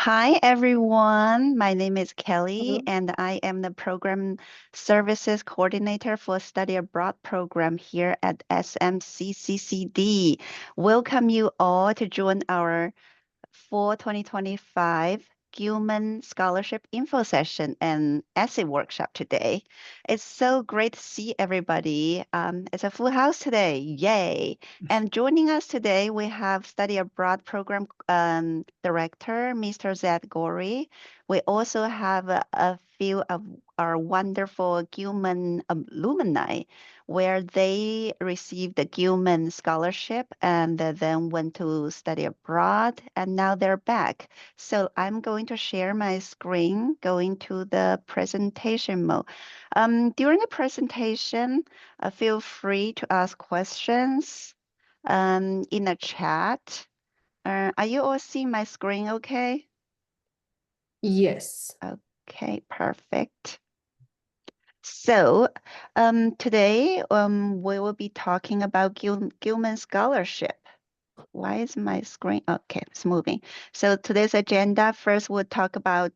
Hi, everyone. My name is Kelly, Hello. and I am the Program Services Coordinator for Study Abroad program here at SMCCCD. Welcome you all to join our for 2025 Gilman Scholarship Info Session and Essay Workshop today. It's so great to see everybody. It's a full house today. Yay. And joining us today, we have Study Abroad Program Director, Mr. Zed Gori. We also have a few of our wonderful Gilman alumni where they received the Gilman Scholarship and then went to study abroad, and now they're back. So I'm going to share my screen, going to the presentation mode. During the presentation, feel free to ask questions in the chat. Are you all seeing my screen okay? Yes. Okay, perfect. So, today we will be talking about Gilman Scholarship. Why is my screen? Okay, it's moving. So today's agenda, first we'll talk about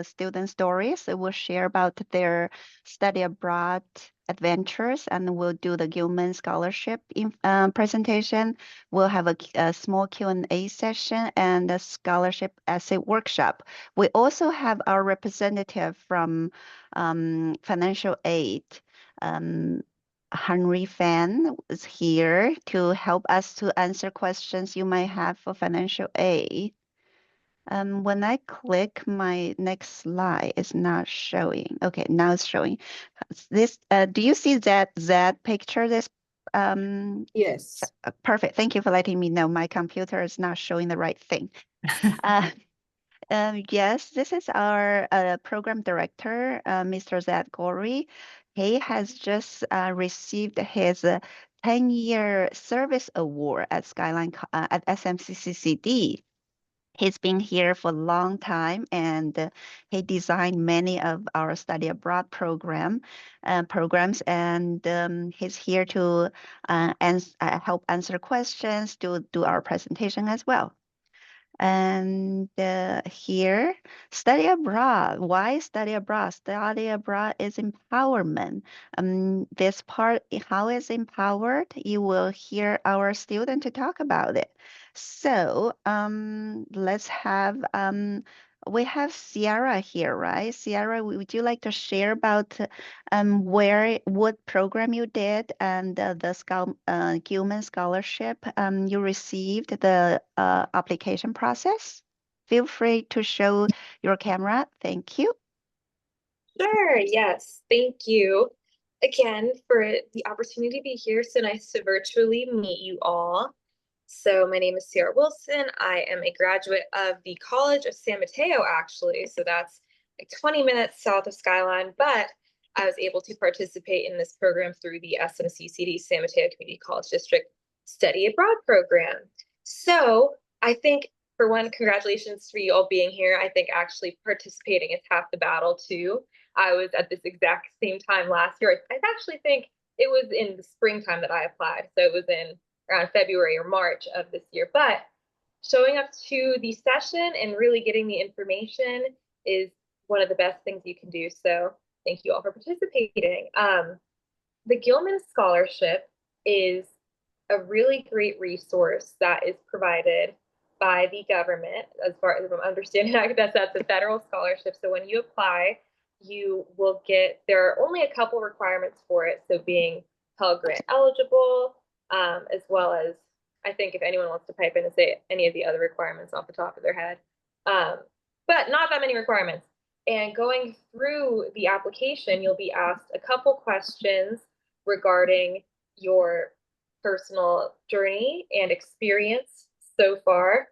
student stories. We'll share about their study abroad adventures, and we'll do the Gilman Scholarship presentation. We'll have a small Q&A session and a scholarship essay workshop. We also have our representative from financial aid. Um, Henry Fan is here to help us to answer questions you might have for financial aid. When I click my next slide, it's not showing. Okay, now it's showing. This, do you see that picture? This, Yes. perfect. Thank you for letting me know. My computer is not showing the right thing. Uh, yes, this is our program director, Mr. Zad Gori. He has just received his 10-year service award at at SMCCCD. He's been here for a long time, and he designed many of our study abroad programs, and he's here to help answer questions, to do our presentation as well. And here, study abroad. Why study abroad? Study abroad is empowerment. This part, how is empowered, you will hear our student to talk about it. So let's have, we have Sierra here, right? Sierra, would you like to share about what program you did and the Gilman Scholarship you received, the application process? Feel free to show your camera. Thank you. Sure, yes. Thank you again for the opportunity to be here. So nice to virtually meet you all. So my name is Sierra Wilson. I am a graduate of the College of San Mateo, actually. So that's like 20 minutes south of Skyline, but I was able to participate in this program through the SMCCD San Mateo Community College District Study Abroad program. So I think for one, congratulations for you all being here. I think actually participating is half the battle too. I was at this exact same time last year. I actually think it was in the springtime that I applied. So it was in around February or March of this year. But showing up to the session and really getting the information is one of the best things you can do. So thank you all for participating. The Gilman Scholarship is a really great resource that is provided by the government. As far as I'm understanding, that's a federal scholarship. So when you apply, you will get, there are only a couple requirements for it. So being Pell Grant eligible, as well as, I think if anyone wants to pipe in and say any of the other requirements off the top of their head, but not that many requirements. And going through the application, you'll be asked a couple questions regarding your personal journey and experience so far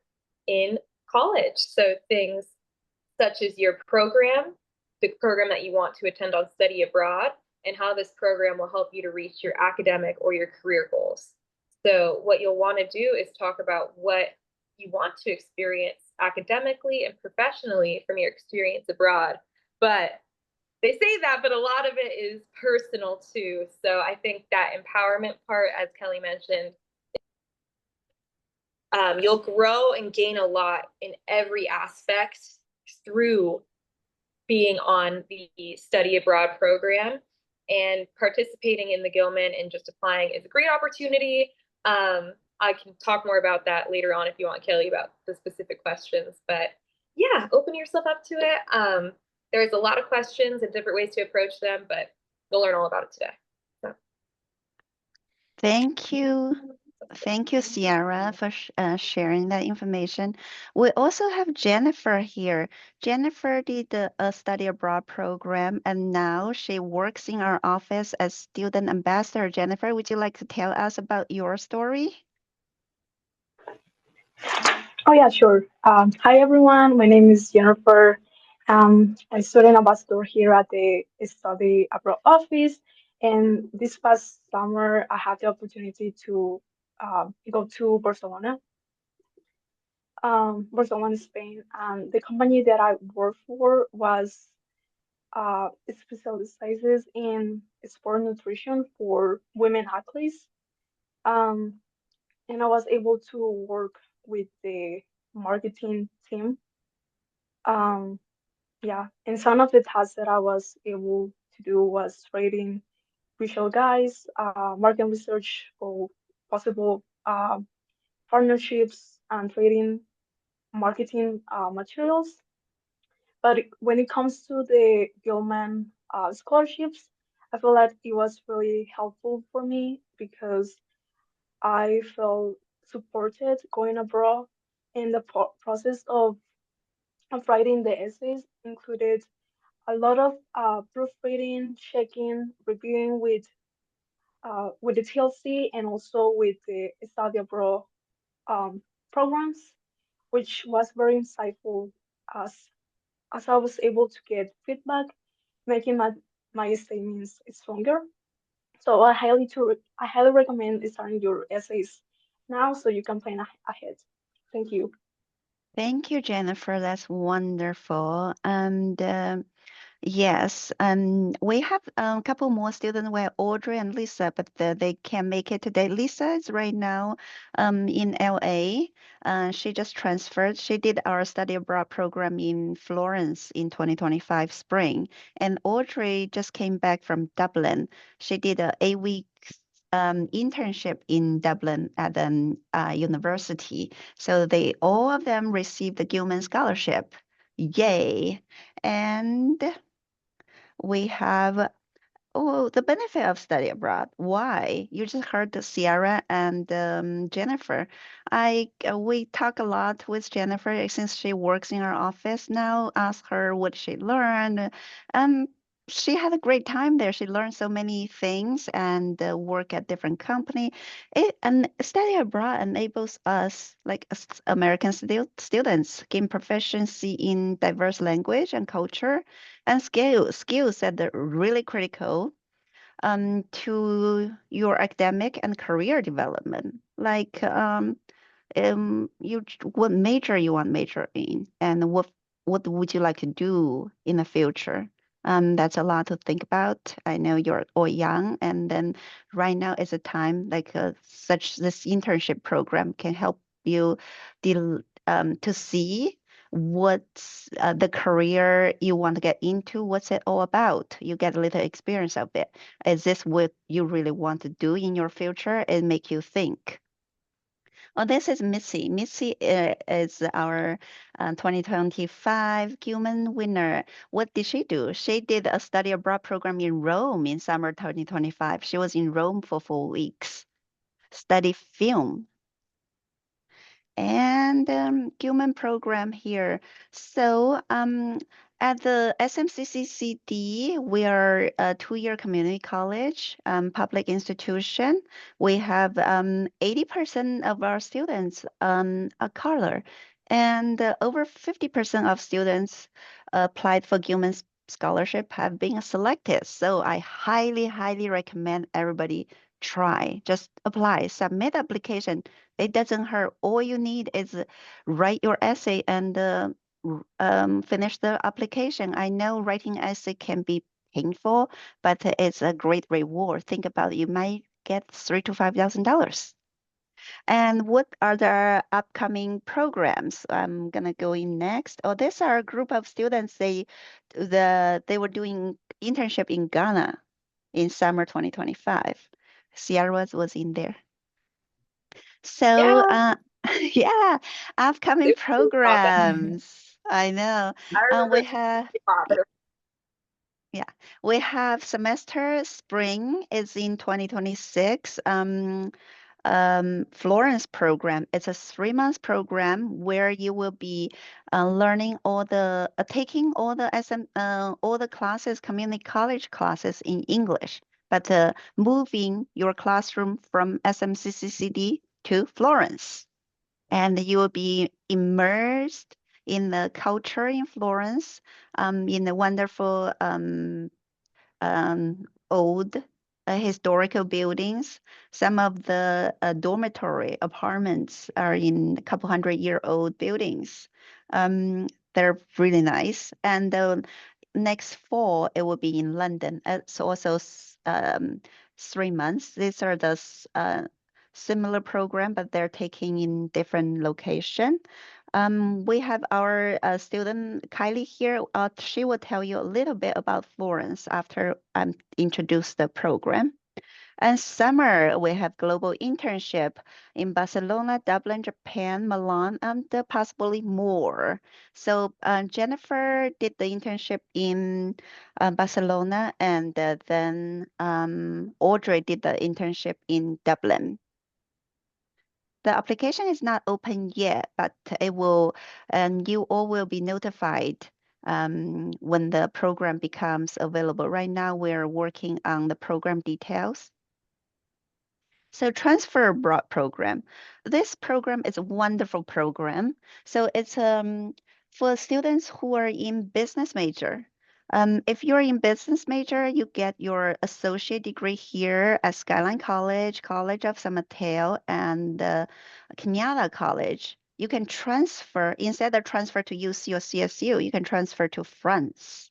in college. So things such as your program, the program that you want to attend on study abroad, and how this program will help you to reach your academic or your career goals. So what you'll want to do is talk about what you want to experience academically and professionally from your experience abroad. But they say that, but a lot of it is personal too. So I think that empowerment part, as Kelly mentioned, You'll grow and gain a lot in every aspect through being on the study abroad program, and participating in the Gilman and just applying is a great opportunity. I can talk more about that later on if you want, Kelly, about the specific questions, but yeah, open yourself up to it. There's a lot of questions and different ways to approach them, but we'll learn all about it today. So. Thank you. Thank you, Sierra, for sharing that information. We also have Jennifer here. Jennifer did a study abroad program, and now she works in our office as student ambassador. Jennifer, would you like to tell us about your story? Oh yeah, sure. Hi everyone. My name is Jennifer. I'm student ambassador here at the Study Abroad office. And this past summer, I had the opportunity to go to Barcelona, Barcelona, Spain. And the company that I work for was it specializes in sport nutrition for women athletes. Um, and I was able to work with the marketing team. Um, yeah, and some of the tasks that I was able to do was creating visual guides, market research for possible partnerships, and creating marketing materials. But when it comes to the Gilman scholarships, I feel like it was really helpful for me because I felt supported going abroad, and the process of writing the essays included a lot of proofreading, checking, reviewing with the TLC and also with the study abroad um, programs, which was very insightful as as I was able to get feedback, making my statements stronger. So I highly recommend starting your essays now so you can plan ahead. Thank you. Thank you, Jennifer. That's wonderful. And yes, we have a couple more students. We have Audrey and Lisa, but they can't make it today. Lisa is right now in LA. She just transferred. She did our study abroad program in Florence in 2025 spring. And Audrey just came back from Dublin. She did a 8 week internship in Dublin at an university. So they all of them received the Gilman Scholarship. Yay! And we have the benefit of study abroad. Why? You just heard the Sierra and Jennifer. We talk a lot with Jennifer since she works in our office now. Ask her what she learned. Um, she had a great time there. She learned so many things and work at different company. And study abroad enables us, like as American students, gain proficiency in diverse language and culture and skills that are really critical to your academic and career development. Like what major you want major in, and what would you like to do in the future? That's a lot to think about. I know you're all young, and then right now is a time like such this internship program can help you to see what's the career you want to get into, what's it all about. You get a little experience of it. Is this what you really want to do in your future? It make you think. Oh, this is Missy. Missy is our 2025 Gilman winner. What did she do? She did a study abroad program in Rome in summer 2025. She was in Rome for 4 weeks, study film and Gilman program here. So at the SMCCCD, we are a 2-year community college, public institution. We have 80% of our students are color, and over 50% of students applied for Gilman scholarship have been selected. So I highly, highly recommend everybody try. Just apply, submit application. It doesn't hurt. All you need is write your essay and finish the application. I know writing essay can be painful, but it's a great reward. Think about it. You might get $3,000 to $5,000. And what are the upcoming programs? I'm gonna go in next. Oh, these are a group of students. They were doing internship in Ghana in summer 2025. Sierra was in there. So, Yeah, yeah, upcoming super popular. programs. I know. I remember We it have, being popular. yeah, we have semester spring is in 2026. Florence program. It's a 3 month program where you will be learning taking all the classes, community college classes in English, but moving your classroom from SMCCCD to Florence, and you will be immersed in the culture in Florence, in the wonderful old historical buildings. Some of the dormitory apartments are in a couple 100-year-old buildings. They're really nice. And next fall, it will be in London. It's also 3 months. These are similar program, but they're taking in different location. We have our student Kylie here. She will tell you a little bit about Florence after I introduce the program. And summer, we have global internship in Barcelona, Dublin, Japan, Milan, and possibly more. So Jennifer did the internship in Barcelona, and then Audrey did the internship in Dublin. The application is not open yet, but it will, and you all will be notified when the program becomes available. Right now, we're working on the program details. So transfer abroad program. This program is a wonderful program. So it's for students who are in business major. If you're in business major, you get your associate degree here at Skyline College, College of San Mateo, and Kenyatta College. You can transfer, instead of transfer to UC or CSU, you can transfer to France.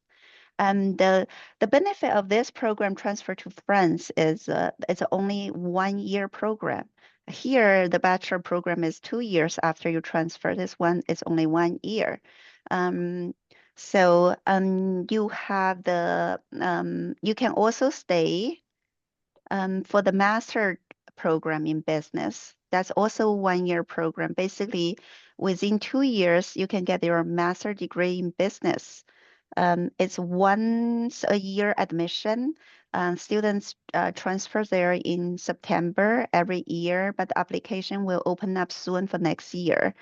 And the benefit of this program transfer to France is it's only 1 year program. Here, the bachelor program is 2 years after you transfer. This one is only 1 year. Um, you have you can also stay for the master program in business. That's also 1 year program. Basically, within 2 years, you can get your master degree in business. It's once a year admission. Students transfer there in September every year, but the application will open up soon for next year.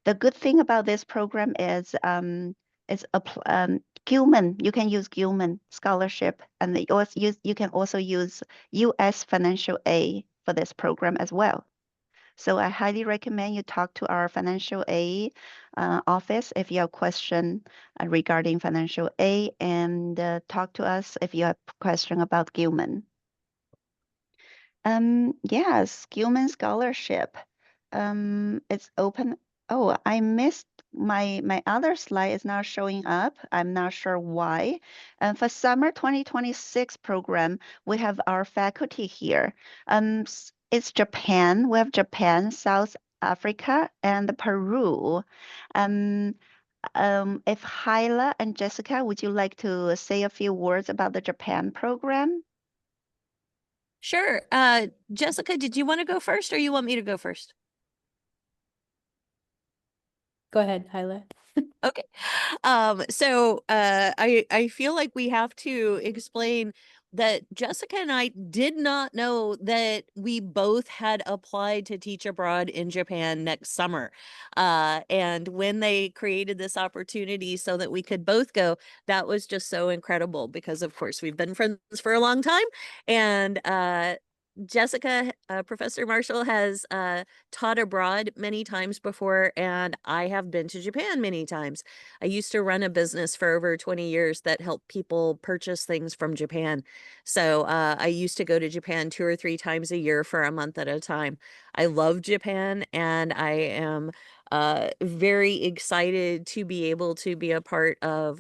The good thing about this program is Gilman. You can use Gilman Scholarship, and you can also use U.S. financial aid for this program as well. So I highly recommend you talk to our financial aid office if you have question regarding financial aid, and talk to us if you have question about Gilman. Yes, Gilman Scholarship. It's open. Oh, I missed my other slide is not showing up. I'm not sure why. And for summer 2026 program, we have our faculty here. It's Japan. We have Japan, South Africa, and Peru. Um, if Hyla and Jessica, would you like to say a few words about the Japan program? Sure. Jessica, did you want to go first or you want me to go first? Go ahead, Hyla. Okay. I feel like we have to explain that Jessica and I did not know that we both had applied to teach abroad in Japan next summer. And when they created this opportunity so that we could both go, that was just so incredible because of course we've been friends for a long time. And Jessica, Professor Marshall has taught abroad many times before, and I have been to Japan many times. I used to run a business for over 20 years that helped people purchase things from Japan. So I used to go to Japan 2 or 3 times a year for a month at a time. I love Japan, and I am very excited to be able to be a part of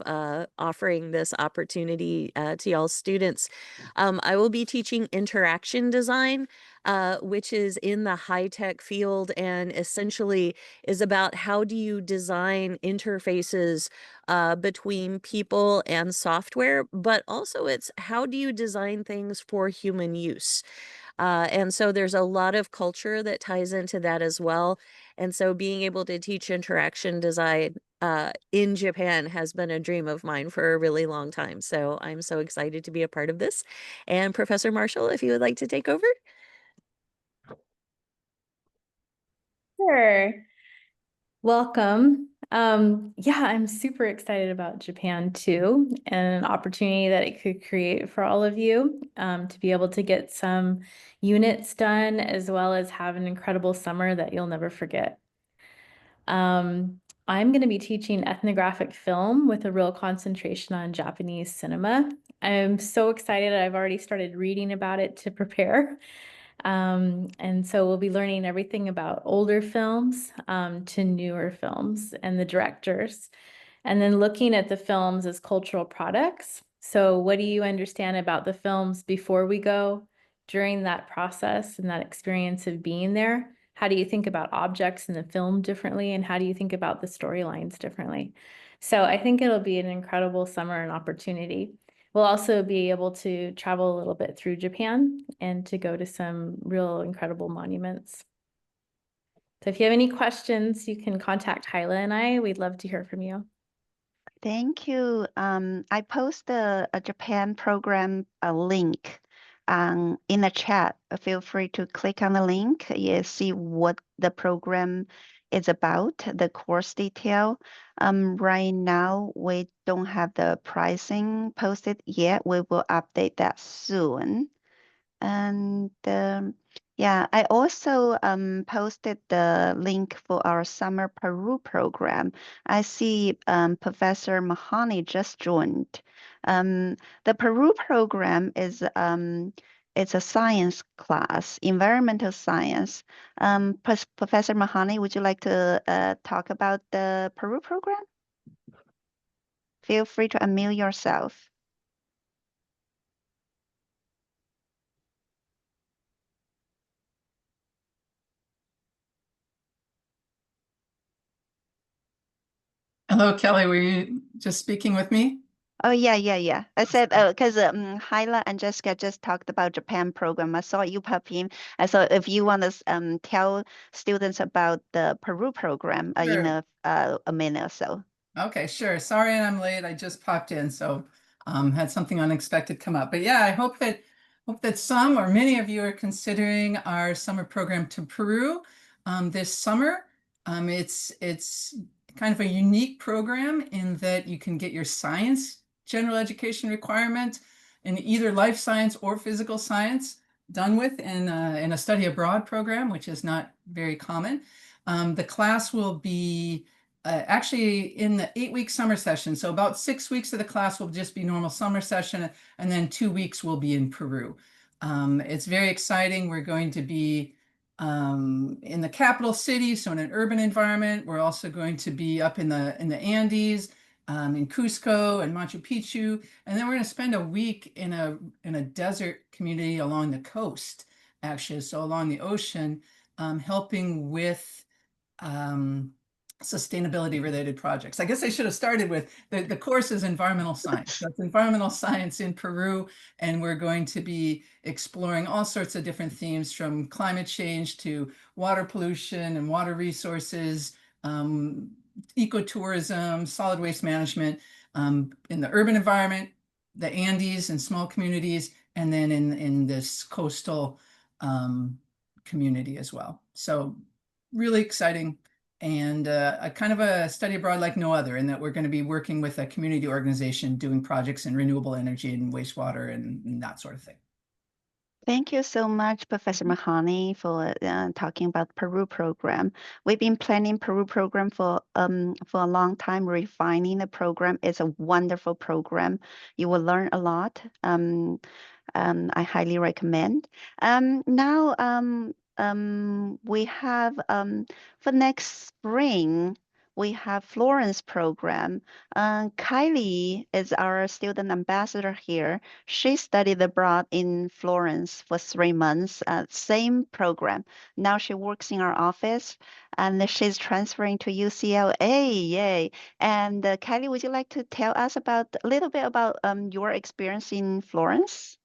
offering this opportunity to y'all students. I will be teaching interaction design. which is in the high tech field and essentially is about how do you design interfaces between people and software, but also it's how do you design things for human use. And so there's a lot of culture that ties into that as well. And so being able to teach interaction design in Japan has been a dream of mine for a really long time. So I'm so excited to be a part of this. And Professor Marshall, if you would like to take over. Sure. Welcome. Yeah, I'm super excited about Japan too, and an opportunity that it could create for all of you to be able to get some units done, as well as have an incredible summer that you'll never forget. I'm going to be teaching ethnographic film with a real concentration on Japanese cinema. I'm so excited. I've already started reading about it to prepare. And so we'll be learning everything about older films to newer films and the directors, and then looking at the films as cultural products. So what do you understand about the films before we go, during that process and that experience of being there? How do you think about objects in the film differently, and how do you think about the storylines differently? So I think it'll be an incredible summer and opportunity. We'll also be able to travel a little bit through Japan and to go to some real incredible monuments. So if you have any questions, you can contact Hyla and I. We'd love to hear from you. Thank you. I post a Japan program link in the chat. Feel free to click on the link. You see what the program is about, the course detail. Right now, we don't have the pricing posted yet. We will update that soon. And yeah, I also posted the link for our summer Peru program. I see Professor Mahani just joined. The Peru program is it's a science class, environmental science. Professor Mahani, would you like to talk about the Peru program? Feel free to unmute yourself. Hello, Kelly. Were you just speaking with me? Oh, yeah. I said, because Hyla and Jessica just talked about Japan program. I saw you pop in. I thought if you want to tell students about the Peru program in Sure. a minute or so. Okay, sure. Sorry I'm late. I just popped in, so had something unexpected come up. But yeah, I hope that some or many of you are considering our summer program to Peru this summer. It's kind of a unique program in that you can get your science general education requirement in either life science or physical science done with in a study abroad program, which is not very common. The class will be actually in the 8-week summer session. So about 6 weeks of the class will just be normal summer session, and then 2 weeks will be in Peru. It's very exciting. We're going to be in the capital city, so in an urban environment. We're also going to be up in the Andes, in Cusco and Machu Picchu, and then we're going to spend a week in a desert community along the coast, actually, so along the ocean, helping with sustainability related projects. I guess I should have started with the course is environmental science. So it's environmental science in Peru, and we're going to be exploring all sorts of different themes, from climate change to water pollution and water resources, ecotourism, solid waste management, in the urban environment, the Andes and small communities, and then in this coastal community as well. So really exciting, and a kind of a study abroad like no other, in that we're going to be working with a community organization doing projects in renewable energy and wastewater and that sort of thing. Thank you so much, Professor Mahani, for talking about Peru program. We've been planning Peru program for a long time, refining the program. It's a wonderful program. You will learn a lot. I highly recommend. Now we have for next spring, we have Florence program. Kylie is our student ambassador here. She studied abroad in Florence for 3 months, same program. Now she works in our office and she's transferring to UCLA. Yay. And Kylie, would you like to tell us about a little bit about your experience in Florence?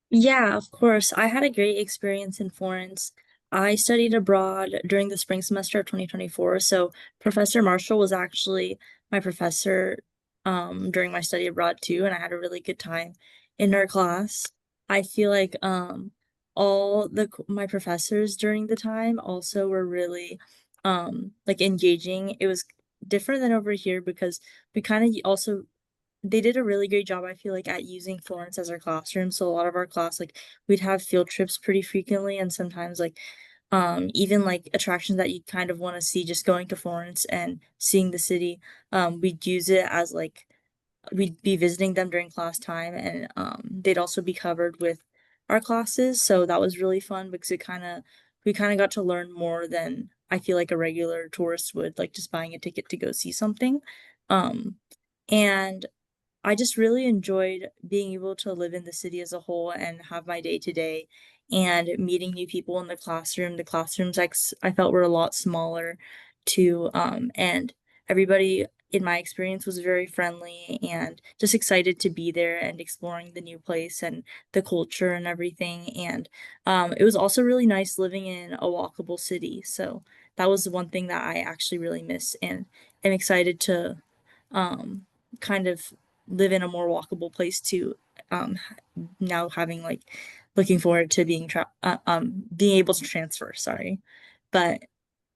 Yeah, of course. I had a great experience in Florence. I studied abroad during the spring semester of 2024. So Professor Marshall was actually my professor during my study abroad too, and I had a really good time in her class. I feel like all my professors during the time also were really like engaging. It was different than over here because we kind of also they did a really great job, I feel like, at using Florence as our classroom. So a lot of our class, like we'd have field trips pretty frequently, and sometimes like even like attractions that you kind of want to see, just going to Florence and seeing the city. We'd use it as like we'd be visiting them during class time, and they'd also be covered with our classes. So that was really fun because we kind of got to learn more than I feel like a regular tourist would, like just buying a ticket to go see something. Um, and I just really enjoyed being able to live in the city as a whole and have my day to day and meeting new people in the classroom. The classrooms I felt were a lot smaller too. And everybody in my experience was very friendly and just excited to be there and exploring the new place and the culture and everything. And it was also really nice living in a walkable city. So that was the one thing that I actually really miss and am excited to um, kind of live in a more walkable place too. Um, Now having like looking forward to being able to transfer. Sorry, but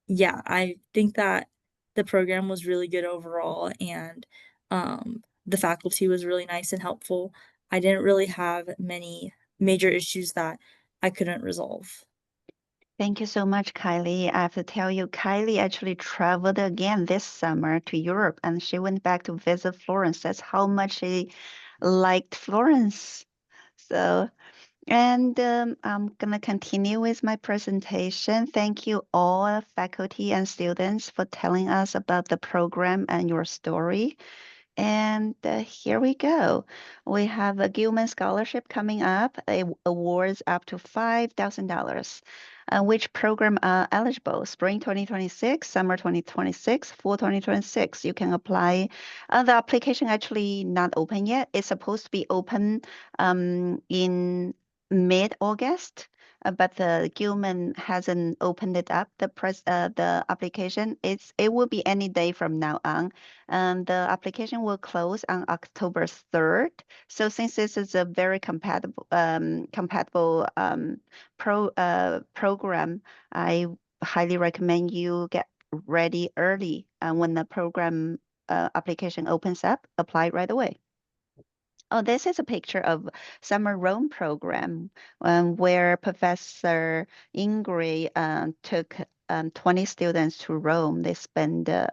yeah, I think that the program was really good overall, and the faculty was really nice and helpful. I didn't really have many major issues that I couldn't resolve. Thank you so much, Kylie. I have to tell you, Kylie actually traveled again this summer to Europe and she went back to visit Florence. That's how much she liked Florence. So, and I'm going to continue with my presentation. Thank you all faculty and students for telling us about the program and your story. And here we go. We have a Gilman Scholarship coming up, awards up to $5,000. Which program are eligible? Spring 2026, summer 2026, fall 2026. You can apply. The application actually not open yet. It's supposed to be open in mid-August. But the Gilman hasn't opened it up. The application it will be any day from now on, and the application will close on October 3rd. So since this is a very compatible program, I highly recommend you get ready early. When the program application opens up, apply right away. Oh, this is a picture of summer Rome program where Professor Ingrid took 20 students to Rome. They spend a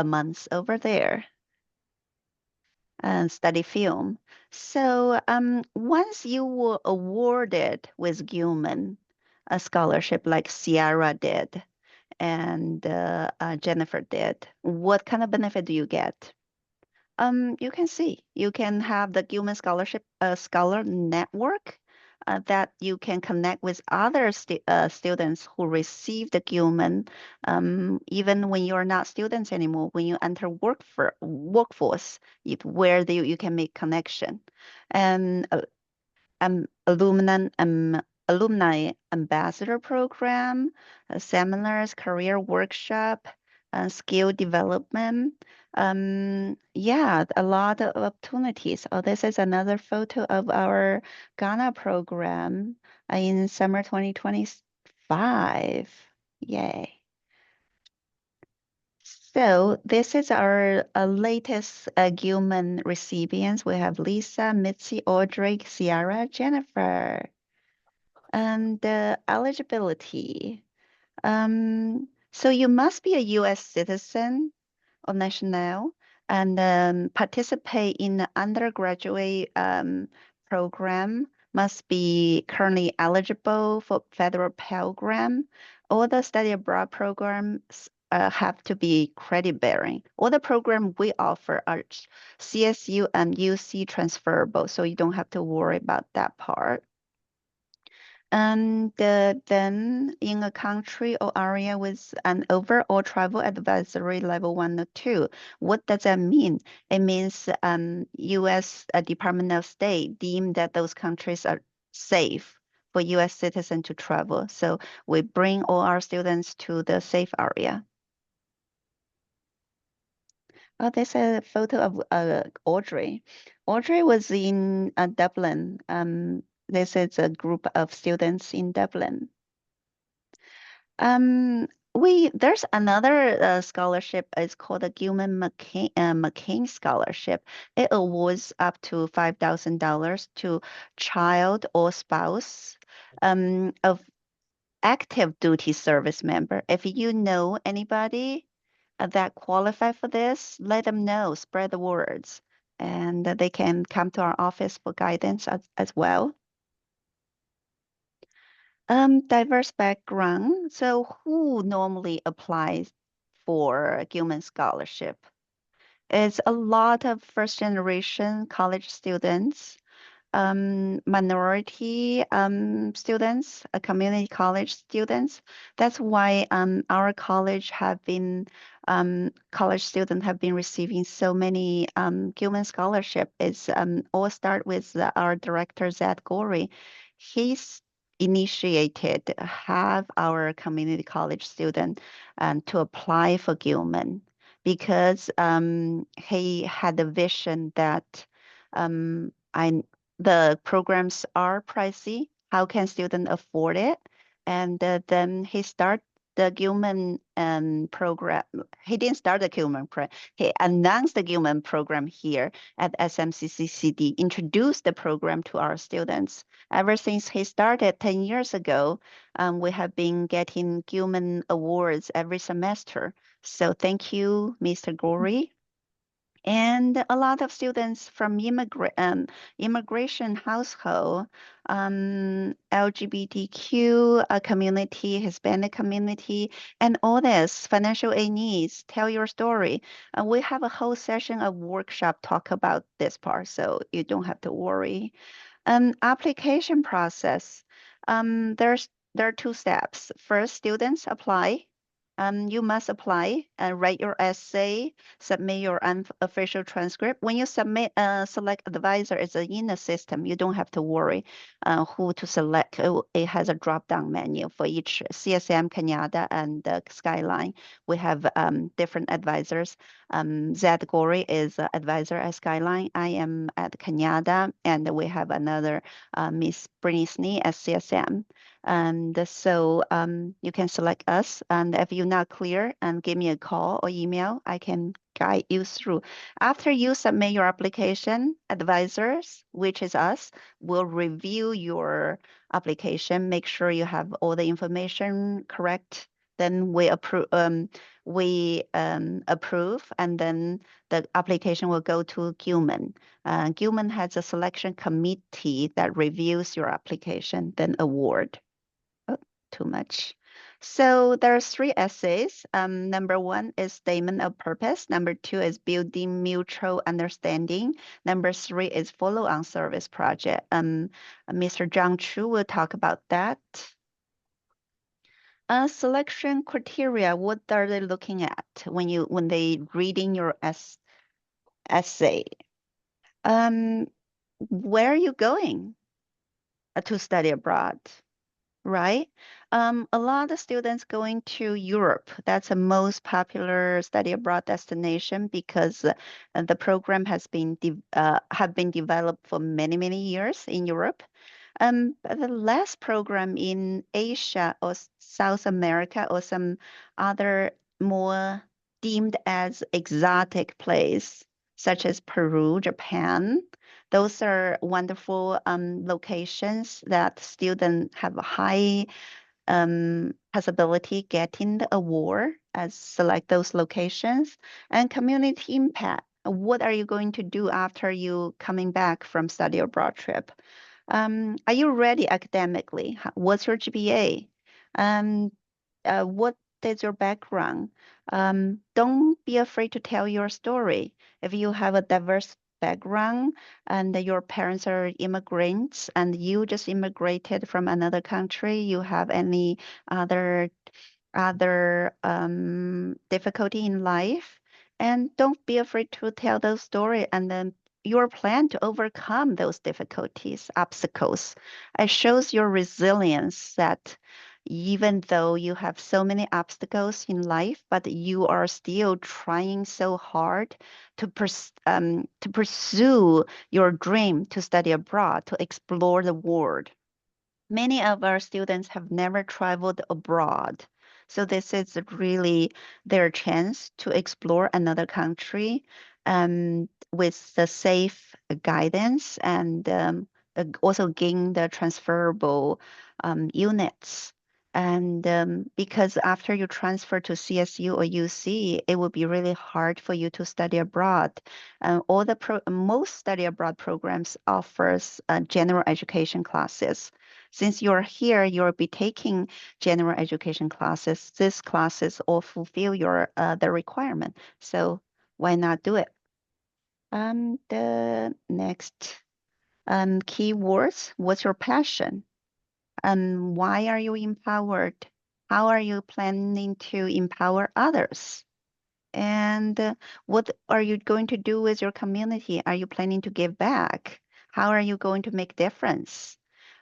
month over there and study film. So once you were awarded with Gilman a scholarship like Sierra did and Jennifer did, what kind of benefit do you get? You can see you can have the Gilman Scholarship Scholar Network that you can connect with other students who received the Gilman, even when you're not students anymore. When you enter workforce, where you can make connection, and alumni ambassador program, seminars, career workshop, skill development. Yeah, a lot of opportunities. Oh, this is another photo of our Ghana program in summer 2025. Yay. So this is our latest Gilman recipients. We have Lisa, Mitzi, Audrey, Ciara, Jennifer. And the eligibility. So you must be a U.S. citizen or national and participate in the undergraduate program, must be currently eligible for federal Pell Grant. All the study abroad programs have to be credit bearing. All the program we offer are CSU and UC transferable, so you don't have to worry about that part. And then in a country or area with an overall travel advisory level 1 or 2, what does that mean? It means U.S. Department of State deemed that those countries are safe for U.S. citizens to travel. So we bring all our students to the safe area. Oh, there's a photo of Audrey. Audrey was in Dublin. This is a group of students in Dublin. There's another scholarship. It's called the Gilman McCain Scholarship. It awards up to $5,000 to child or spouse of active duty service member. If you know anybody that qualify for this, let them know, spread the words, and they can come to our office for guidance as well. Diverse background. So who normally applies for Gilman Scholarship? It's a lot of first generation college students, minority students, community college students. That's why our college college students have been receiving so many Gilman Scholarship. It's all start with our director, Zed Gorey. He's initiated have our community college student to apply for Gilman because he had a vision that I the programs are pricey. How can students afford it? And then he started the Gilman program. He didn't start the Gilman program. He announced the Gilman program here at SMCCCD, introduced the program to our students. Ever since he started 10 years ago, we have been getting Gilman awards every semester. So thank you, Mr. Gorey. And a lot of students from immigration household, LGBTQ community, Hispanic community, and all this financial aid needs. Tell your story. We have a whole session of workshop talk about this part, so you don't have to worry. Application process. There are 2 steps. First, students apply. You must apply and write your essay, submit your unofficial transcript. When you submit, select advisor, it's in the system. You don't have to worry who to select. It has a drop-down menu for each CSM, Canada, and Skyline. We have different advisors. Zed Gorey is advisor at Skyline. I am at Canada, and we have another Miss Brittany Snee at CSM. And so you can select us. And if you're not clear, give me a call or email. I can guide you through. After you submit your application, advisors, which is us, will review your application, make sure you have all the information correct. Then we approve. Approve, and then the application will go to Gilman. Gilman has a selection committee that reviews your application, then award. Oh, too much. So there's 3 essays. Number 1 is statement of purpose. Number 2 is building mutual understanding. Number 3 is follow-on service project. Mr. Zhang Chu will talk about that. Selection criteria. What are they looking at when they reading your essay? Where are you going to study abroad? Right? A lot of students going to Europe. That's the most popular study abroad destination because the program have been developed for many, many years in Europe. But the last program in Asia or South America or some other more deemed as exotic place, such as Peru, Japan. Those are wonderful locations that students have a high possibility getting the award as select those locations. And community impact. What are you going to do after you coming back from study abroad trip? Are you ready academically? What's your GPA? What is your background? Don't be afraid to tell your story. If you have a diverse background and your parents are immigrants and you just immigrated from another country, you have any other difficulty in life, and don't be afraid to tell those story and then your plan to overcome those difficulties, obstacles. It shows your resilience that even though you have so many obstacles in life, but you are still trying so hard to pursue your dream to study abroad, to explore the world. Many of our students have never traveled abroad. So this is really their chance to explore another country with the safe guidance and also gain the transferable units. And because after you transfer to CSU or UC, it will be really hard for you to study abroad. Most study abroad programs offers general education classes. Since you're here, you'll be taking general education classes. These classes all fulfill your the requirement. So why not do it? The next keywords. What's your passion? Why are you empowered? How are you planning to empower others? And what are you going to do with your community? Are you planning to give back? How are you going to make difference?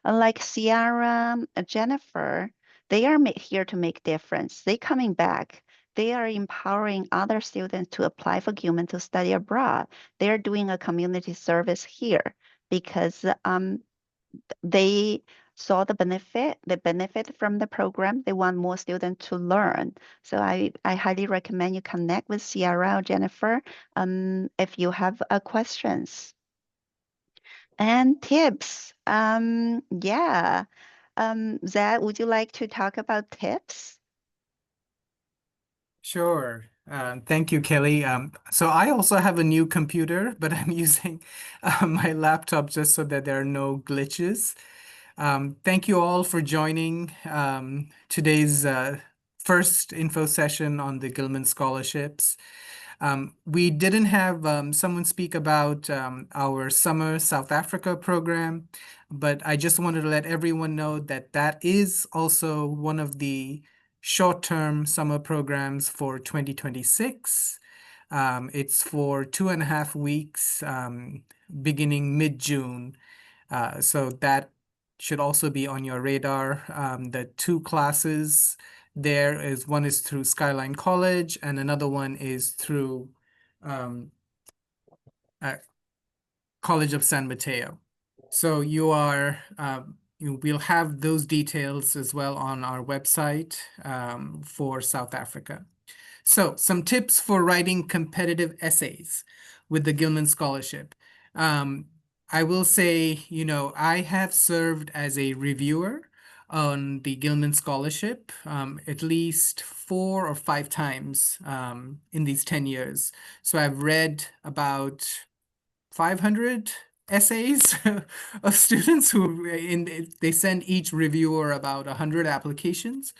Like Ciara, Jennifer, they are here to make difference. They coming back. They are empowering other students to apply for Gilman to study abroad. They are doing a community service here because they saw the benefit from the program. They want more students to learn. So I highly recommend you connect with Ciara or Jennifer if you have questions. And tips. Yeah. Zach, would you like to talk about tips? Sure. Thank you, Kelly. So I also have a new computer, but I'm using my laptop just so that there are no glitches. Thank you all for joining today's first info session on the Gilman Scholarships. We didn't have someone speak about our summer South Africa program, but I just wanted to let everyone know that that is also one of the short-term summer programs for 2026. It's for 2.5 weeks, beginning mid-June. So that should also be on your radar. The two classes there is one is through Skyline College and another one is through uh, College of San Mateo. So we'll have those details as well on our website for South Africa. So some tips for writing competitive essays with the Gilman Scholarship. I will say, I have served as a reviewer on the Gilman Scholarship at least 4 or 5 times in these 10 years. So I've read about 500 essays of students they send each reviewer about 100 applications.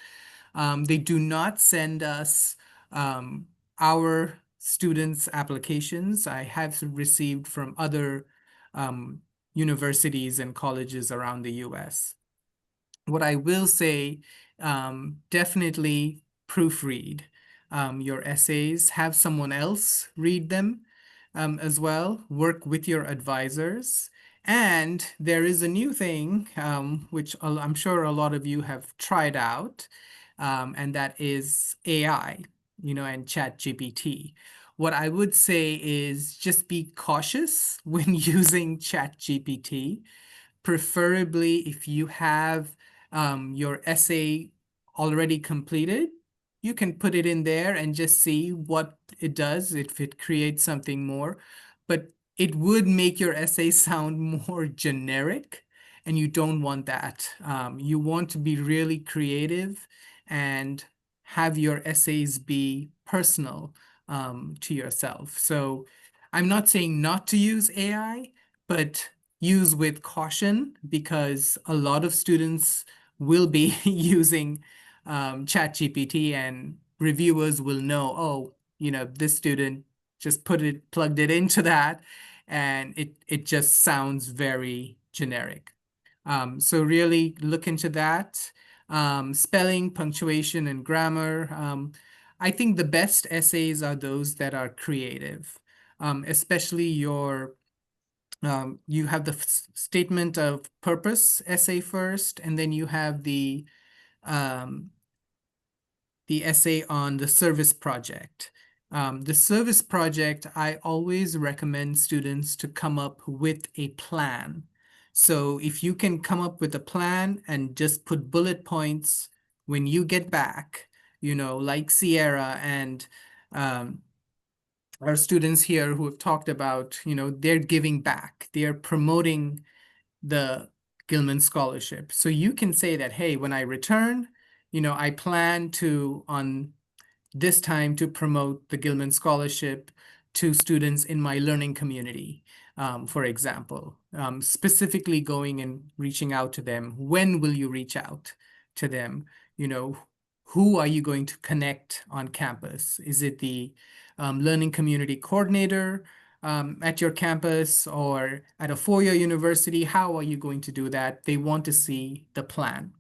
They do not send us our students' applications. I have received from other universities and colleges around the US. What I will say, definitely proofread your essays, have someone else read them as well, work with your advisors. And there is a new thing, which I'm sure a lot of you have tried out, and that is AI, and ChatGPT. What I would say is just be cautious when using ChatGPT. Preferably, if you have your essay already completed, you can put it in there and just see what it does, if it creates something more. But it would make your essay sound more generic, and you don't want that. You want to be really creative and have your essays be personal to yourself. So I'm not saying not to use AI, but use with caution because a lot of students will be using ChatGPT, and reviewers will know, oh, this student just plugged it into that, and it just sounds very generic. So really look into that. Spelling, punctuation, and grammar. I think the best essays are those that are creative, especially you have the statement of purpose essay first, and then you have um, the essay on the service project. The service project, I always recommend students to come up with a plan. So if you can come up with a plan and just put bullet points when you get back, like Sierra and um, our students here who have talked about, they're giving back, they're promoting the Gilman Scholarship. So you can say that, hey, when I return, I plan to, on this time, to promote the Gilman Scholarship to students in my learning community, for example, specifically going and reaching out to them. When will you reach out to them? Who are you going to connect on campus? Is it the learning community coordinator at your campus or at a four-year university? How are you going to do that? They want to see the plan.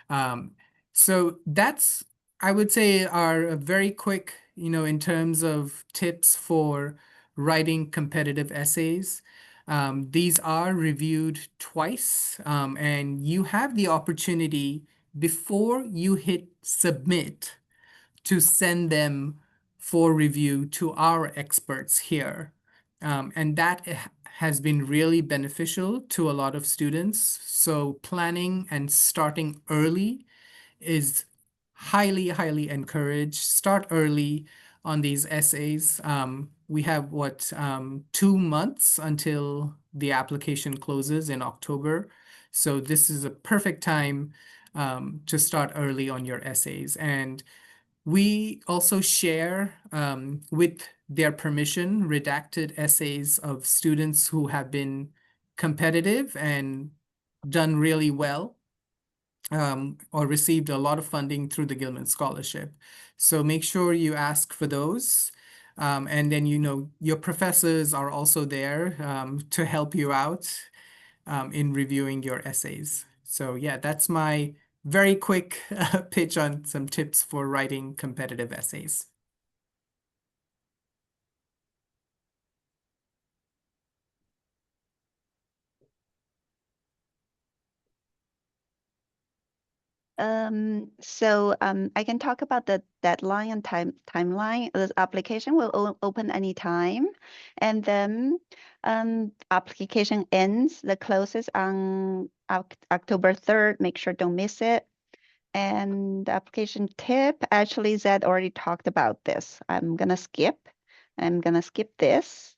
Um, so that's, I would say, are a very quick, in terms of tips for writing competitive essays. These are reviewed twice, and you have the opportunity before you hit submit to send them for review to our experts here. And that has been really beneficial to a lot of students. So planning and starting early is highly, highly encouraged. Start early on these essays. We have 2 months until the application closes in October. So this is a perfect time to start early on your essays. And we also share, with their permission, redacted essays of students who have been competitive and done really well, or received a lot of funding through the Gilman Scholarship. So make sure you ask for those. And then, your professors are also there to help you out in reviewing your essays. So yeah, that's my very quick pitch on some tips for writing competitive essays. I can talk about the deadline and timeline. The application will open anytime, and then application ends. The closes on October 3rd. Make sure don't miss it. And the application tip, actually, Zed already talked about this. I'm gonna skip this.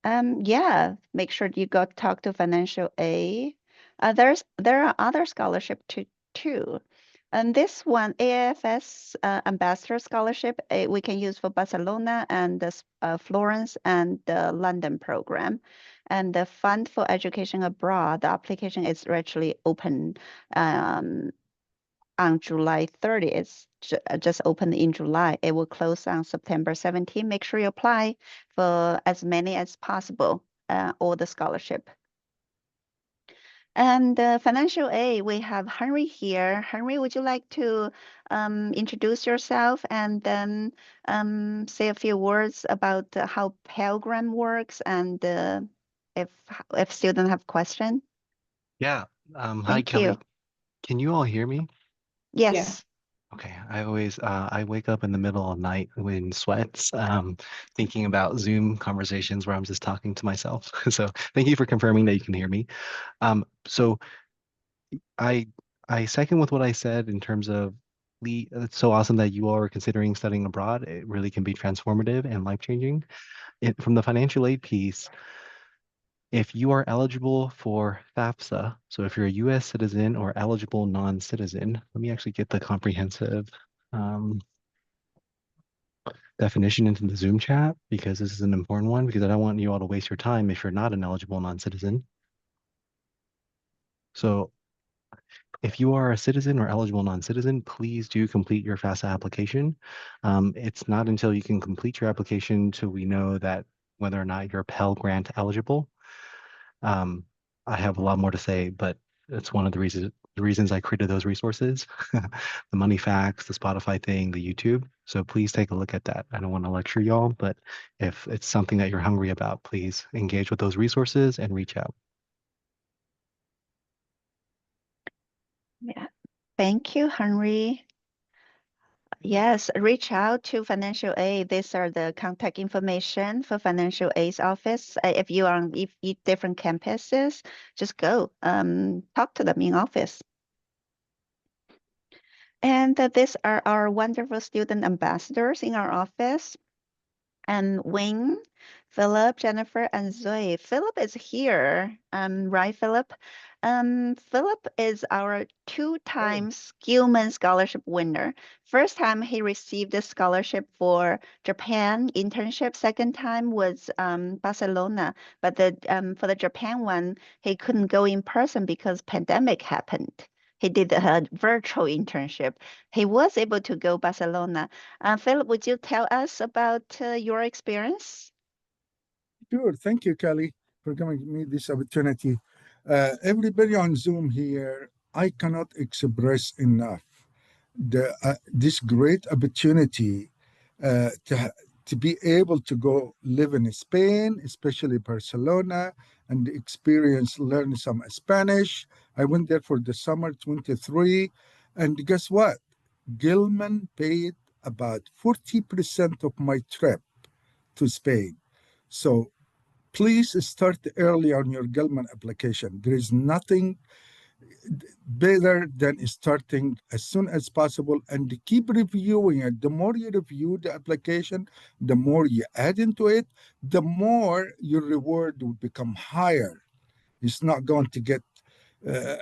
Yeah, make sure you go talk to financial aid. There are other scholarship too. And this one, AFS Ambassador Scholarship, we can use for Barcelona and Florence and the London program. And the Fund for Education Abroad, the application is actually open on July 30th. Just opened in July. It will close on September 17th. Make sure you apply for as many as possible, all the scholarship. And financial aid, we have Henry here. Henry, would you like to introduce yourself and then say a few words about how Pell Grant works and if students have question? Yeah. Hi, Thank Kelly. you. Can you all hear me? Yes. Okay. I wake up in the middle of the night in sweats, thinking about Zoom conversations where I'm just talking to myself. So thank you for confirming that you can hear me. So I I second with what I said in terms of it's so awesome that you all are considering studying abroad. It really can be transformative and life-changing. From the financial aid piece, if you are eligible for FAFSA, so if you're a US citizen or eligible non-citizen, let me actually get the comprehensive definition into the Zoom chat because this is an important one because I don't want you all to waste your time if you're not an eligible non-citizen. So If you are a citizen or eligible non-citizen, please do complete your FAFSA application. It's not until you can complete your application till we know that whether or not you're Pell Grant eligible. Um, I have a lot more to say, but it's one of the reasons I created those resources, the money facts, the Spotify thing, the YouTube. So please take a look at that. I don't want to lecture y'all, but if it's something that you're hungry about, please engage with those resources and reach out. Yeah. Thank you, Henry. Yes, reach out to financial aid. These are the contact information for financial aid's office. If you are on different campuses, just go talk to them in office. And these are our wonderful student ambassadors in our office. And Wing, Philip, Jennifer, and Zoe. Philip is here, right, Philip? Philip is our two-time Gilman Scholarship winner. First time he received the scholarship for Japan internship. Second time was Barcelona, but for the Japan one, he couldn't go in person because pandemic happened. He did a virtual internship. He was able to go Barcelona. Philip, would you tell us about your experience? Sure. Thank you, Kelly, for giving me this opportunity. Everybody on Zoom here, I cannot express enough this great opportunity to be able to go live in Spain, especially Barcelona, and learn some Spanish. I went there for the summer 23, and guess what? Gilman paid about 40% of my trip to Spain. So please start early on your Gilman application. There is nothing better than starting as soon as possible and keep reviewing it. The more you review the application, the more you add into it, the more your reward will become higher. It's not going to get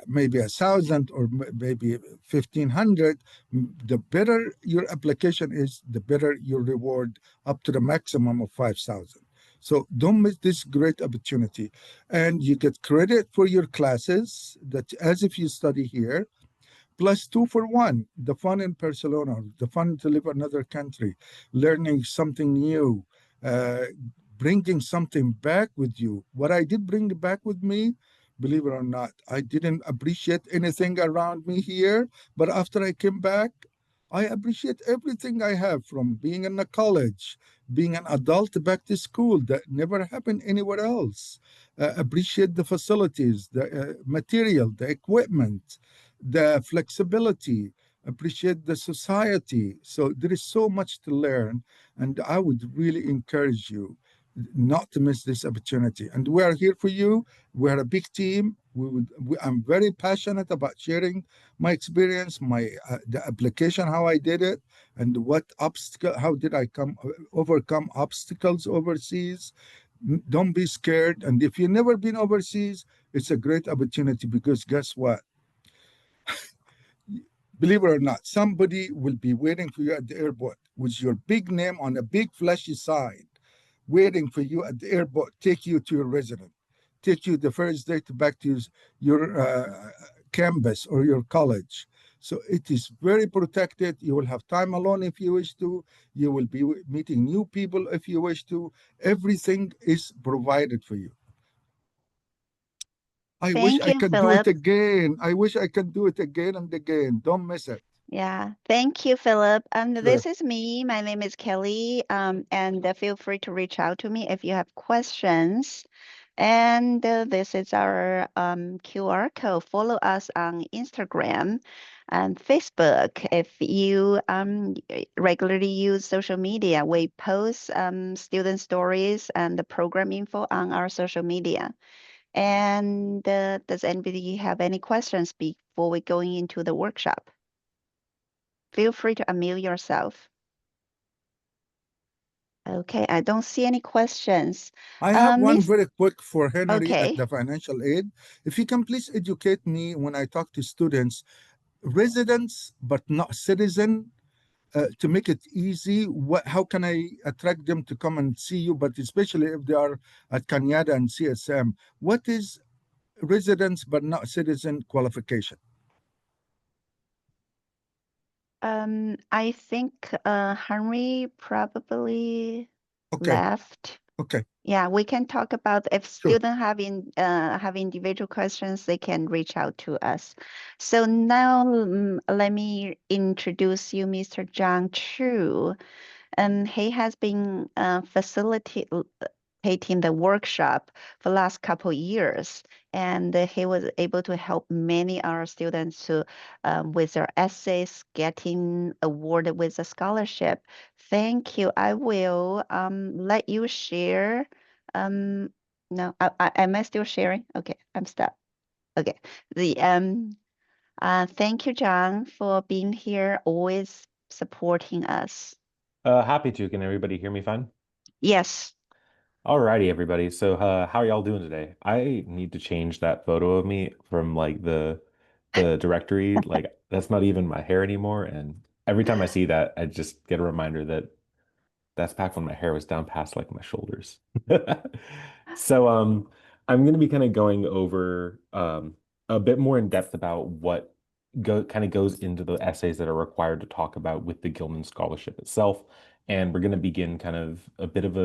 maybe 1,000 or maybe 1,500. The better your application is, the better your reward, up to the maximum of 5,000. So don't miss this great opportunity. And you get credit for your classes that as if you study here, plus 2 for 1, the fun in Barcelona, the fun to live another country, learning something new, bringing something back with you. What I did bring back with me, believe it or not, I didn't appreciate anything around me here, but after I came back, I appreciate everything I have, from being in a college, being an adult back to school that never happened anywhere else. Appreciate the facilities, the material, the equipment, the flexibility, appreciate the society. So there is so much to learn, and I would really encourage you not to miss this opportunity. And we are here for you. We are a big team. I'm very passionate about sharing my experience, the application, how I did it, and how did I overcome obstacles overseas. Don't be scared. And if you've never been overseas, it's a great opportunity, because guess what? Believe it or not, somebody will be waiting for you at the airport with your big name on a big flashy sign, waiting for you at the airport, take you to your residence, take you the first day back to your campus or your college. So it is very protected. You will have time alone if you wish to. You will be meeting new people if you wish to. Everything is provided for you. I wish Thank I you, could do it Philip. again. I wish I could do it again and again. Don't miss it. Yeah, thank you, Philip. Sure. This is me. My name is Kelly. And feel free to reach out to me if you have questions. And this is our QR code. Follow us on Instagram and Facebook. If you regularly use social media, we post student stories and the program info on our social media. And does anybody have any questions before we going into the workshop? Feel free to unmute yourself. Okay, I don't see any questions. I have one Miss, very quick for Henry at okay. the financial aid. If you can please educate me when I talk to students, residents but not citizen, to make it easy. How can I attract them to come and see you, but especially if they are at Cañada and CSM? What is residents but not citizen qualification? I think Henry probably Okay, left. okay, Yeah, we can talk about if sure. students have individual questions, they can reach out to us. So now let me introduce you, Mr. John Chu. He has been facilitating the workshop for the last couple years, and he was able to help many of our students to with their essays, getting awarded with a scholarship. Thank you. I will let you share. No, am I still sharing? Okay, I'm stuck. Okay. The Thank you, John, for being here, always supporting us. Happy to. Can everybody hear me fine? Yes. Alrighty, everybody. So, how are y'all doing today? I need to change that photo of me from like the directory. Like that's not even my hair anymore. And every time I see that, I just get a reminder that that's back when my hair was down past like my shoulders. So I'm going to be kind of going over a bit more in depth about what kind of goes into the essays that are required to talk about with the Gilman Scholarship itself. And we're going to begin kind of a bit of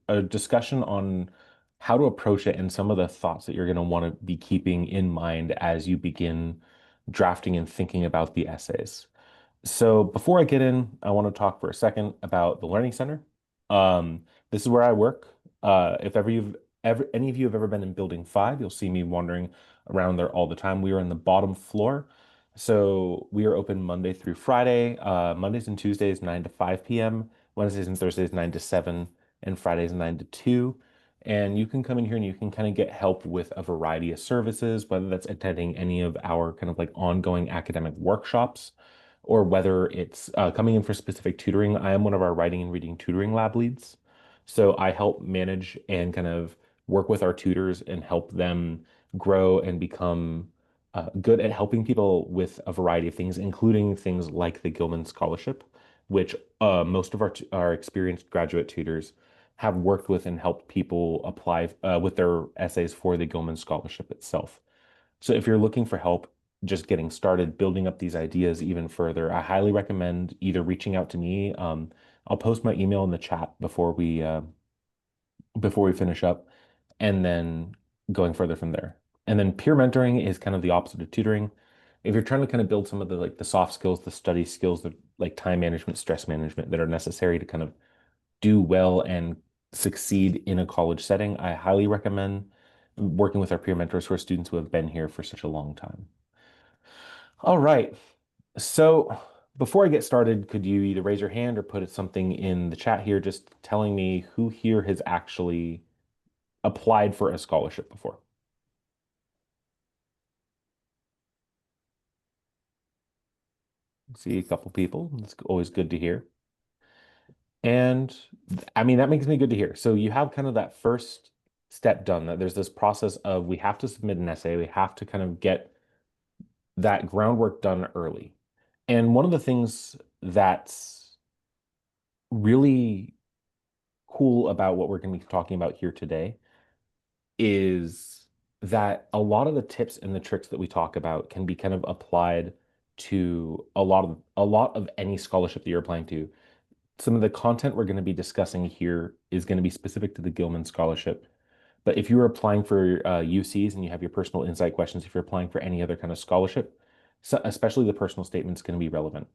a discussion on how to approach it and some of the thoughts that you're going to want to be keeping in mind as you begin drafting and thinking about the essays. So before I get in, I want to talk for a second about the Learning Center. This is where I work. If ever you've ever any of you have ever been in Building 5, you'll see me wandering around there all the time. We are in the bottom floor. So we are open Monday through Friday, Mondays and Tuesdays 9 to 5 p.m., Wednesdays and Thursdays 9 to 7, and Fridays 9 to 2. And you can come in here and you can kind of get help with a variety of services, whether that's attending any of our kind of like ongoing academic workshops or whether it's coming in for specific tutoring. I am one of our writing and reading tutoring lab leads. So I help manage and kind of work with our tutors and help them grow and become good at helping people with a variety of things, including things like the Gilman Scholarship, which most of our experienced graduate tutors have worked with and helped people apply with their essays for the Gilman Scholarship itself. So if you're looking for help just getting started, building up these ideas even further, I highly recommend either reaching out to me. I'll post my email in the chat before we finish up, and then going further from there. And then peer mentoring is kind of the opposite of tutoring. If you're trying to kind of build some of the like the soft skills, the study skills, the like time management, stress management that are necessary to kind of do well and succeed in a college setting, I highly recommend working with our peer mentors who are students who have been here for such a long time. All right. So before I get started, could you either raise your hand or put something in the chat here just telling me who here has actually applied for a scholarship before? See a couple people. It's always good to hear. And I mean, that makes me good to hear. So you have kind of that first step done, that there's this process of we have to submit an essay, we have to kind of get that groundwork done early. And one of the things that's really cool about what we're going to be talking about here today is that a lot of the tips and the tricks that we talk about can be kind of applied to a lot of any scholarship that you're applying to. Some of the content we're going to be discussing here is going to be specific to the Gilman Scholarship. But if you're applying for UCs and you have your personal insight questions, if you're applying for any other kind of scholarship, so especially the personal statement's going to be relevant.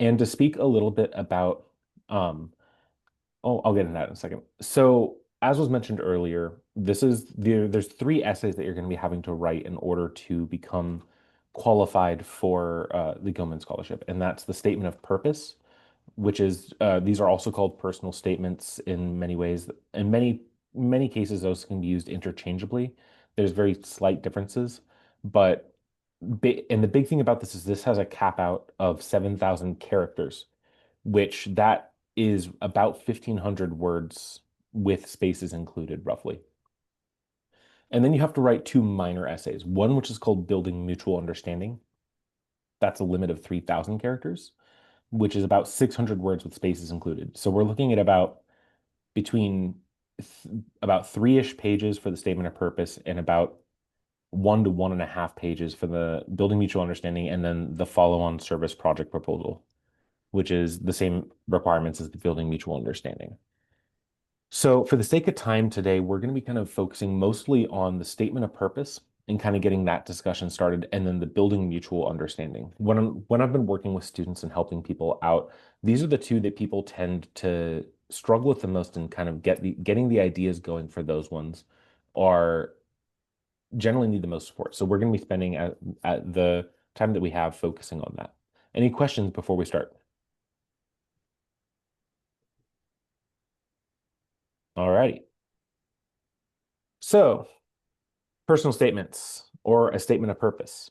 And to speak a little bit about I'll get into that in a second. So, as was mentioned earlier, there's three essays that you're going to be having to write in order to become qualified for the Gilman Scholarship, and that's the statement of purpose, which is these are also called personal statements in many ways. In many cases, those can be used interchangeably. There's very slight differences, but and the big thing about this has a cap out of 7,000 characters, which that is about 1,500 words with spaces included, roughly. And then you have to write two minor essays, one which is called Building Mutual Understanding. That's a limit of 3,000 characters, which is about 600 words with spaces included. So we're looking at between about 3-ish pages for the statement of purpose and about 1 to 1.5 pages for the Building Mutual Understanding and then the follow-on service project proposal. which is the same requirements as the building mutual understanding. So for the sake of time today, we're going to be kind of focusing mostly on the statement of purpose and kind of getting that discussion started, and then the building mutual understanding. When I've been working with students and helping people out, these are the two that people tend to struggle with the most, and kind of getting the ideas going for those ones are generally need the most support. So we're going to be spending at the time that we have focusing on that. Any questions before we start? All righty. So personal statements or a statement of purpose.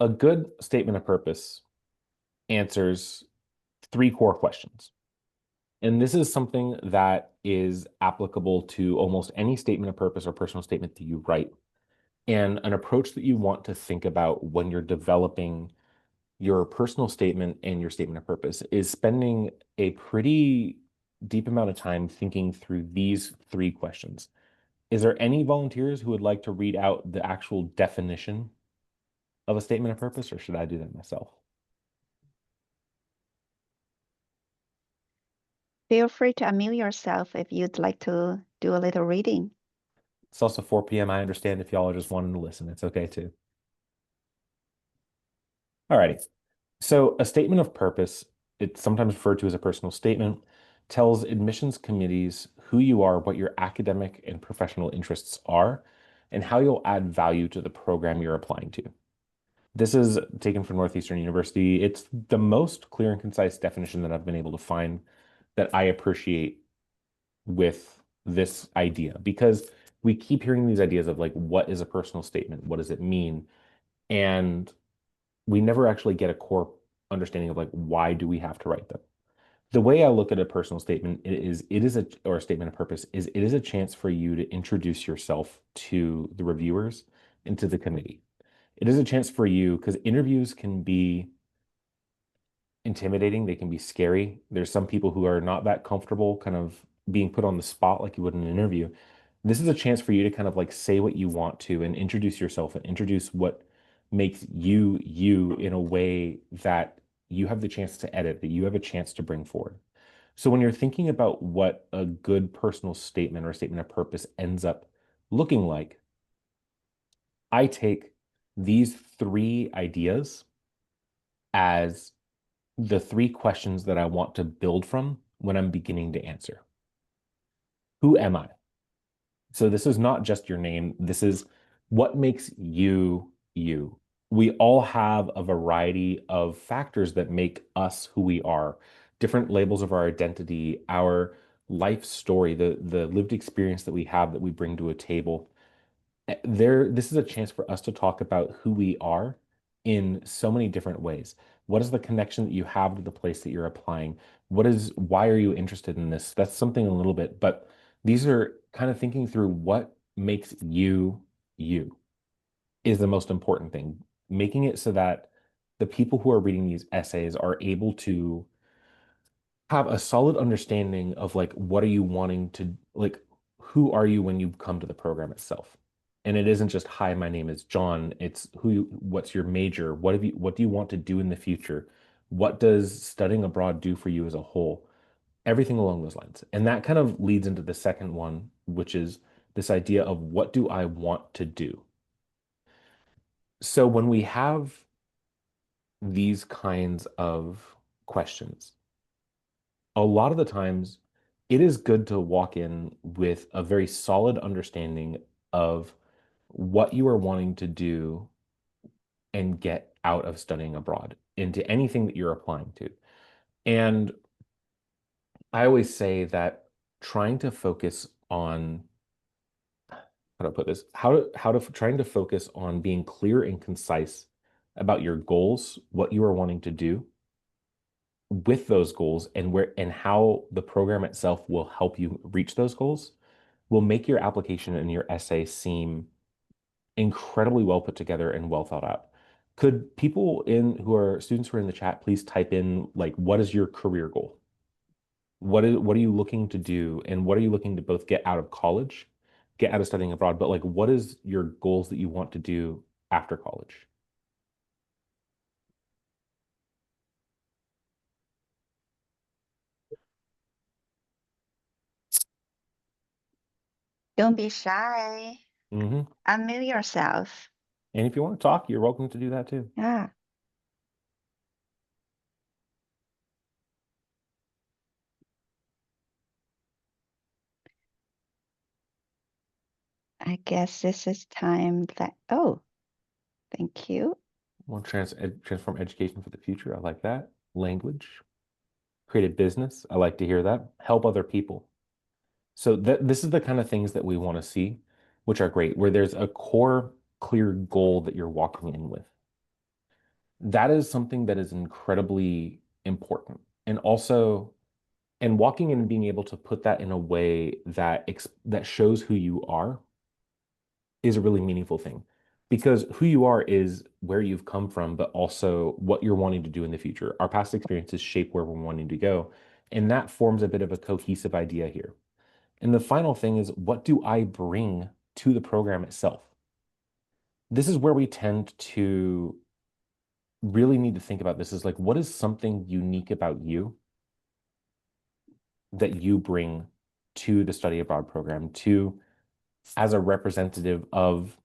A good statement of purpose answers 3 core questions. And this is something that is applicable to almost any statement of purpose or personal statement that you write, and an approach that you want to think about when you're developing your personal statement and your statement of purpose is spending a pretty deep amount of time thinking through these 3 questions. Is there any volunteers who would like to read out the actual definition of a statement of purpose, or should I do that myself? Feel free to unmute yourself if you'd like to do a little reading. It's also 4 p.m. I understand if y'all are just wanting to listen. It's okay too. All righty. So a statement of purpose, it's sometimes referred to as a personal statement, tells admissions committees who you are, what your academic and professional interests are, and how you'll add value to the program you're applying to. This is taken from Northeastern University. It's the most clear and concise definition that I've been able to find that I appreciate with this idea, because we keep hearing these ideas of like, what is a personal statement? What does it mean? And we never actually get a core understanding of like, why do we have to write them? The way I look at a personal statement or a statement of purpose is it is a chance for you to introduce yourself to the reviewers and to the committee. It is a chance for you, because interviews can be intimidating, they can be scary. There's some people who are not that comfortable kind of being put on the spot like you would in an interview. This is a chance for you to kind of like say what you want to and introduce yourself and introduce what makes you you in a way that you have the chance to edit, that you have a chance to bring forward. So when you're thinking about what a good personal statement or a statement of purpose ends up looking like, I take these 3 ideas as the 3 questions that I want to build from when I'm beginning to answer. Who am I? So this is not just your name. This is what makes you you. We all have a variety of factors that make us who we are, different labels of our identity, our life story, the lived experience that we have that we bring to a table. This is a chance for us to talk about who we are in so many different ways. What is the connection that you have to the place that you're applying? Why are you interested in this? That's something a little bit, but these are kind of thinking through what makes you you is the most important thing. Making it so that the people who are reading these essays are able to have a solid understanding of like, what are you wanting to, like, who are you when you come to the program itself? And it isn't just, hi, my name is John. It's what's your major? What do you want to do in the future? What does studying abroad do for you as a whole? Everything along those lines. And that kind of leads into the second one, which is this idea of what do I want to do? So when we have these kinds of questions, a lot of the times it is good to walk in with a very solid understanding of what you are wanting to do and get out of studying abroad into anything that you're applying to. And I always say that trying to focus on how to put this, trying to focus on being clear and concise about your goals, what you are wanting to do with those goals, and how the program itself will help you reach those goals will make your application and your essay seem incredibly well put together and well thought out. Could people students who are in the chat, please type in like, what is your career goal? What are you looking to do, and what are you looking to both get out of college, get out of studying abroad, but like, what is your goals that you want to do after college? Don't be shy. Mm-hmm. Unmute yourself. And if you want to talk, you're welcome to do that too. Yeah. I guess this is time that, oh, thank you. Want to transform education for the future. I like that. Language. Create a business. I like to hear that. Help other people. So this is the kind of things that we want to see, which are great, where there's a core, clear goal that you're walking in with. That is something that is incredibly important. And also, and walking in and being able to put that in a way that that shows who you are is a really meaningful thing, because who you are is where you've come from, but also what you're wanting to do in the future. Our past experiences shape where we're wanting to go, and that forms a bit of a cohesive idea here. And the final thing is, what do I bring to the program itself? This is where we tend to really need to think about this, is like, what is something unique about you that you bring to the study abroad program, to as a representative of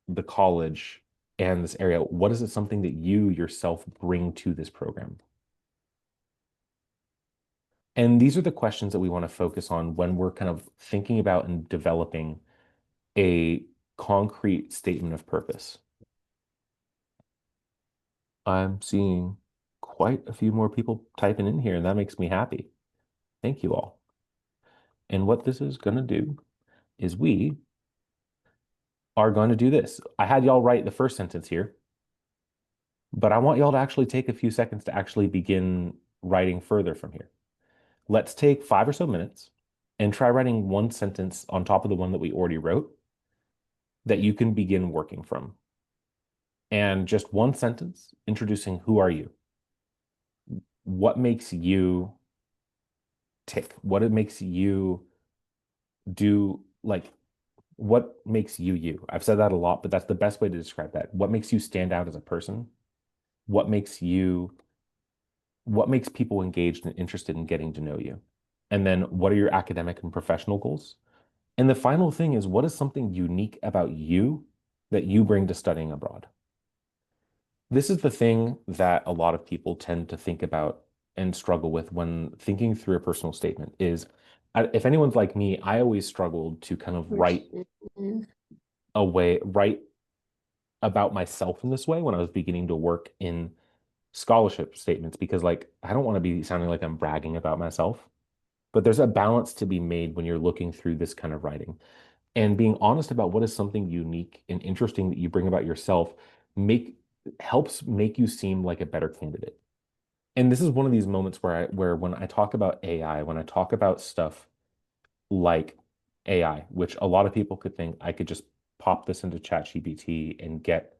the college and this area? What is it, something that you yourself bring to this program? And these are the questions that we want to focus on when we're kind of thinking about and developing a concrete statement of purpose. I'm seeing quite a few more people typing in here, and that makes me happy. Thank you all. And what this is going to do is we are going to do this. I had y'all write the first sentence here, but I want y'all to actually take a few seconds to actually begin writing further from here. Let's take 5 or so minutes and try writing one sentence on top of the one that we already wrote that you can begin working from. And just one sentence introducing, who are you? What makes you tick? What it makes you do, like, what makes you you? I've said that a lot, but that's the best way to describe that. What makes you stand out as a person? What makes people engaged and interested in getting to know you? And then what are your academic and professional goals? And the final thing is, what is something unique about you that you bring to studying abroad? This is the thing that a lot of people tend to think about and struggle with when thinking through a personal statement is, if anyone's like me, I always struggled to kind of write about myself in this way when I was beginning to work in scholarship statements, because, like, I don't want to be sounding like I'm bragging about myself, but there's a balance to be made when you're looking through this kind of writing. And being honest about what is something unique and interesting that you bring about yourself helps make you seem like a better candidate. And this is one of these moments where when I talk about AI, when I talk about stuff like AI, which a lot of people could think I could just pop this into ChatGPT and get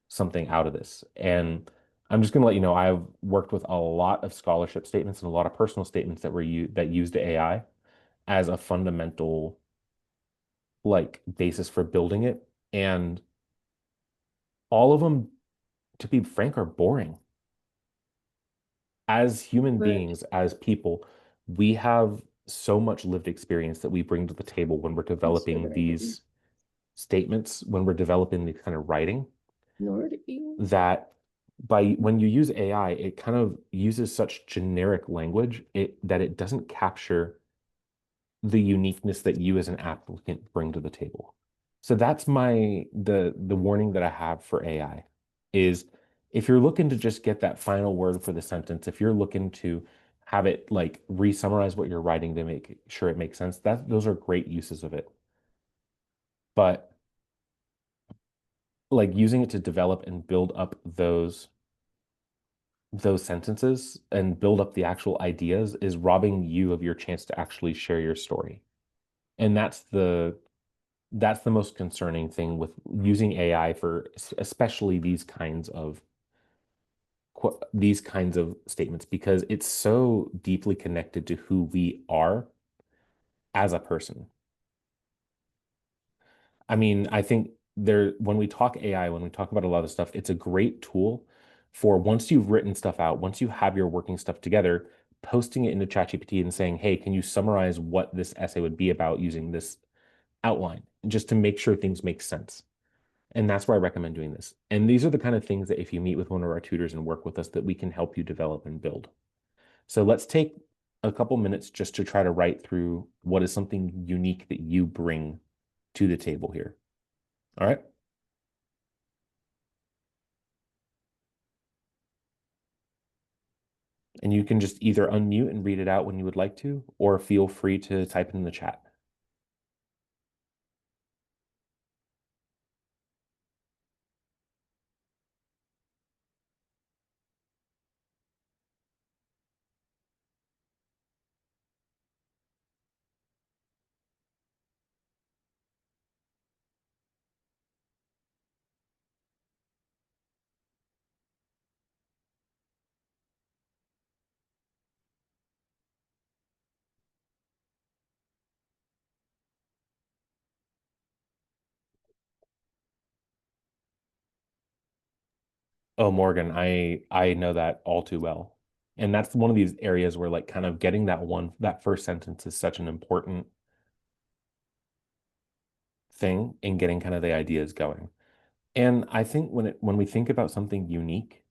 something out of this. And I'm just going to let you know, I've worked with a lot of scholarship statements and a lot of personal statements that used AI as a fundamental, like, basis for building it. And all of them, to be frank, are boring. As human beings, as people, we have so much lived experience that we bring to the table when we're developing these statements, when we're developing the kind of writing, that when you use AI, it kind of uses such generic language that it doesn't capture the uniqueness that you as an applicant bring to the table. So that's the warning that I have for AI is, if you're looking to just get that final word for the sentence, if you're looking to have it like re-summarize what you're writing to make sure it makes sense, those are great uses of it. But like using it to develop and build up those sentences and build up the actual ideas is robbing you of your chance to actually share your story. And that's the most concerning thing with using AI for especially these kinds of statements, because it's so deeply connected to who we are as a person. I mean, I think when we talk AI, when we talk about a lot of stuff, it's a great tool for, once you've written stuff out, once you have your working stuff together, posting it into ChatGPT and saying, hey, can you summarize what this essay would be about using this outline, just to make sure things make sense. And that's why I recommend doing this. And these are the kind of things that if you meet with one of our tutors and work with us, that we can help you develop and build. So let's take a couple minutes just to try to write through what is something unique that you bring to the table here. All right. And you can just either unmute and read it out when you would like to, or feel free to type it in the chat. Oh, Morgan, I know that all too well. And that's one of these areas where like kind of getting that first sentence is such an important thing in getting kind of the ideas going. And I think when we think about something unique,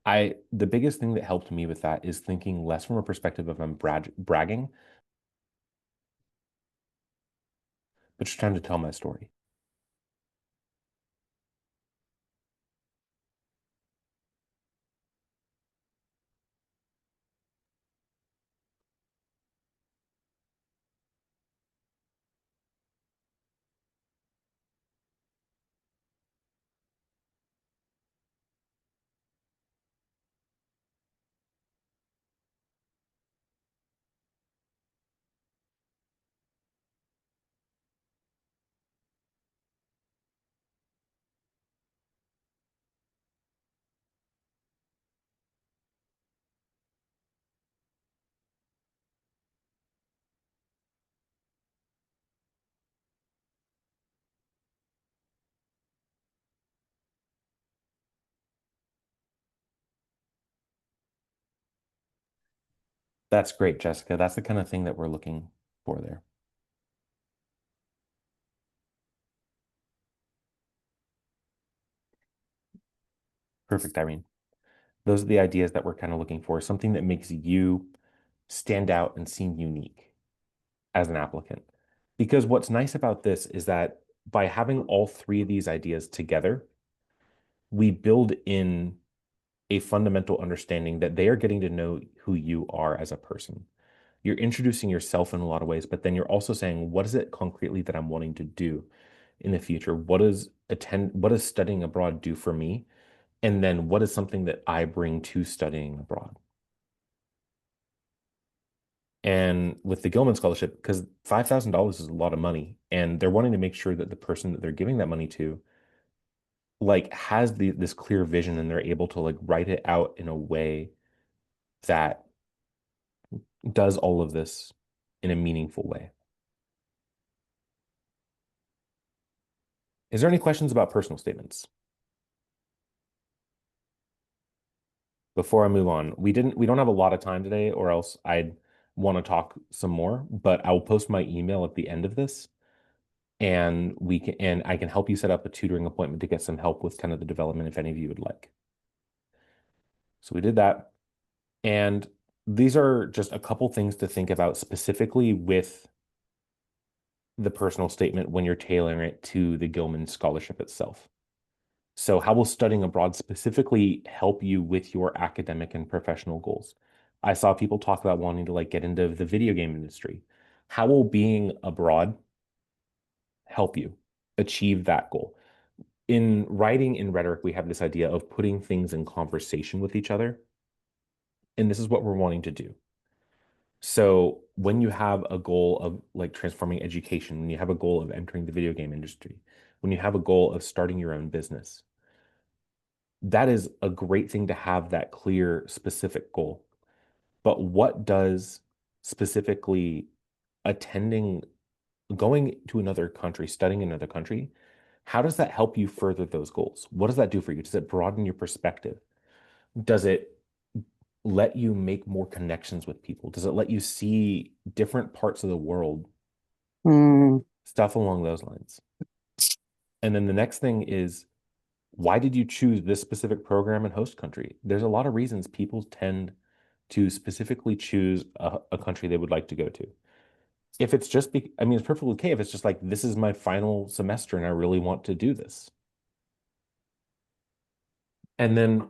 the biggest thing that helped me with that is thinking less from a perspective of I'm bragging, but just trying to tell my story. That's great, Jessica. That's the kind of thing that we're looking for there. Perfect, Irene. Those are the ideas that we're kind of looking for, something that makes you stand out and seem unique as an applicant. Because what's nice about this is that by having all three of these ideas together, we build in a fundamental understanding that they are getting to know who you are as a person. You're introducing yourself in a lot of ways, but then you're also saying, what is it concretely that I'm wanting to do in the future? What does studying abroad do for me? And then what is something that I bring to studying abroad? And with the Gilman Scholarship, because $5,000 is a lot of money, and they're wanting to make sure that the person that they're giving that money to like has this clear vision, and they're able to like write it out in a way that does all of this in a meaningful way. Is there any questions about personal statements? Before I move on, we don't have a lot of time today, or else I'd want to talk some more, but I will post my email at the end of this, and I can help you set up a tutoring appointment to get some help with kind of the development if any of you would like. So we did that. And these are just a couple things to think about specifically with the personal statement when you're tailoring it to the Gilman Scholarship itself. So how will studying abroad specifically help you with your academic and professional goals? I saw people talk about wanting to like get into the video game industry. How will being abroad help you achieve that goal? In writing in rhetoric, we have this idea of putting things in conversation with each other. And this is what we're wanting to do. So when you have a goal of like transforming education, when you have a goal of entering the video game industry, when you have a goal of starting your own business, that is a great thing to have that clear, specific goal. But what does specifically going to another country, studying in another country, how does that help you further those goals? What does that do for you? Does it broaden your perspective? Does it let you make more connections with people? Does it let you see different parts of the world stuff along those lines. And then the next thing is, why did you choose this specific program and host country? There's a lot of reasons people tend to specifically choose a country they would like to go to. If it's just, I mean, it's perfectly okay if it's just like, this is my final semester and I really want to do this. And then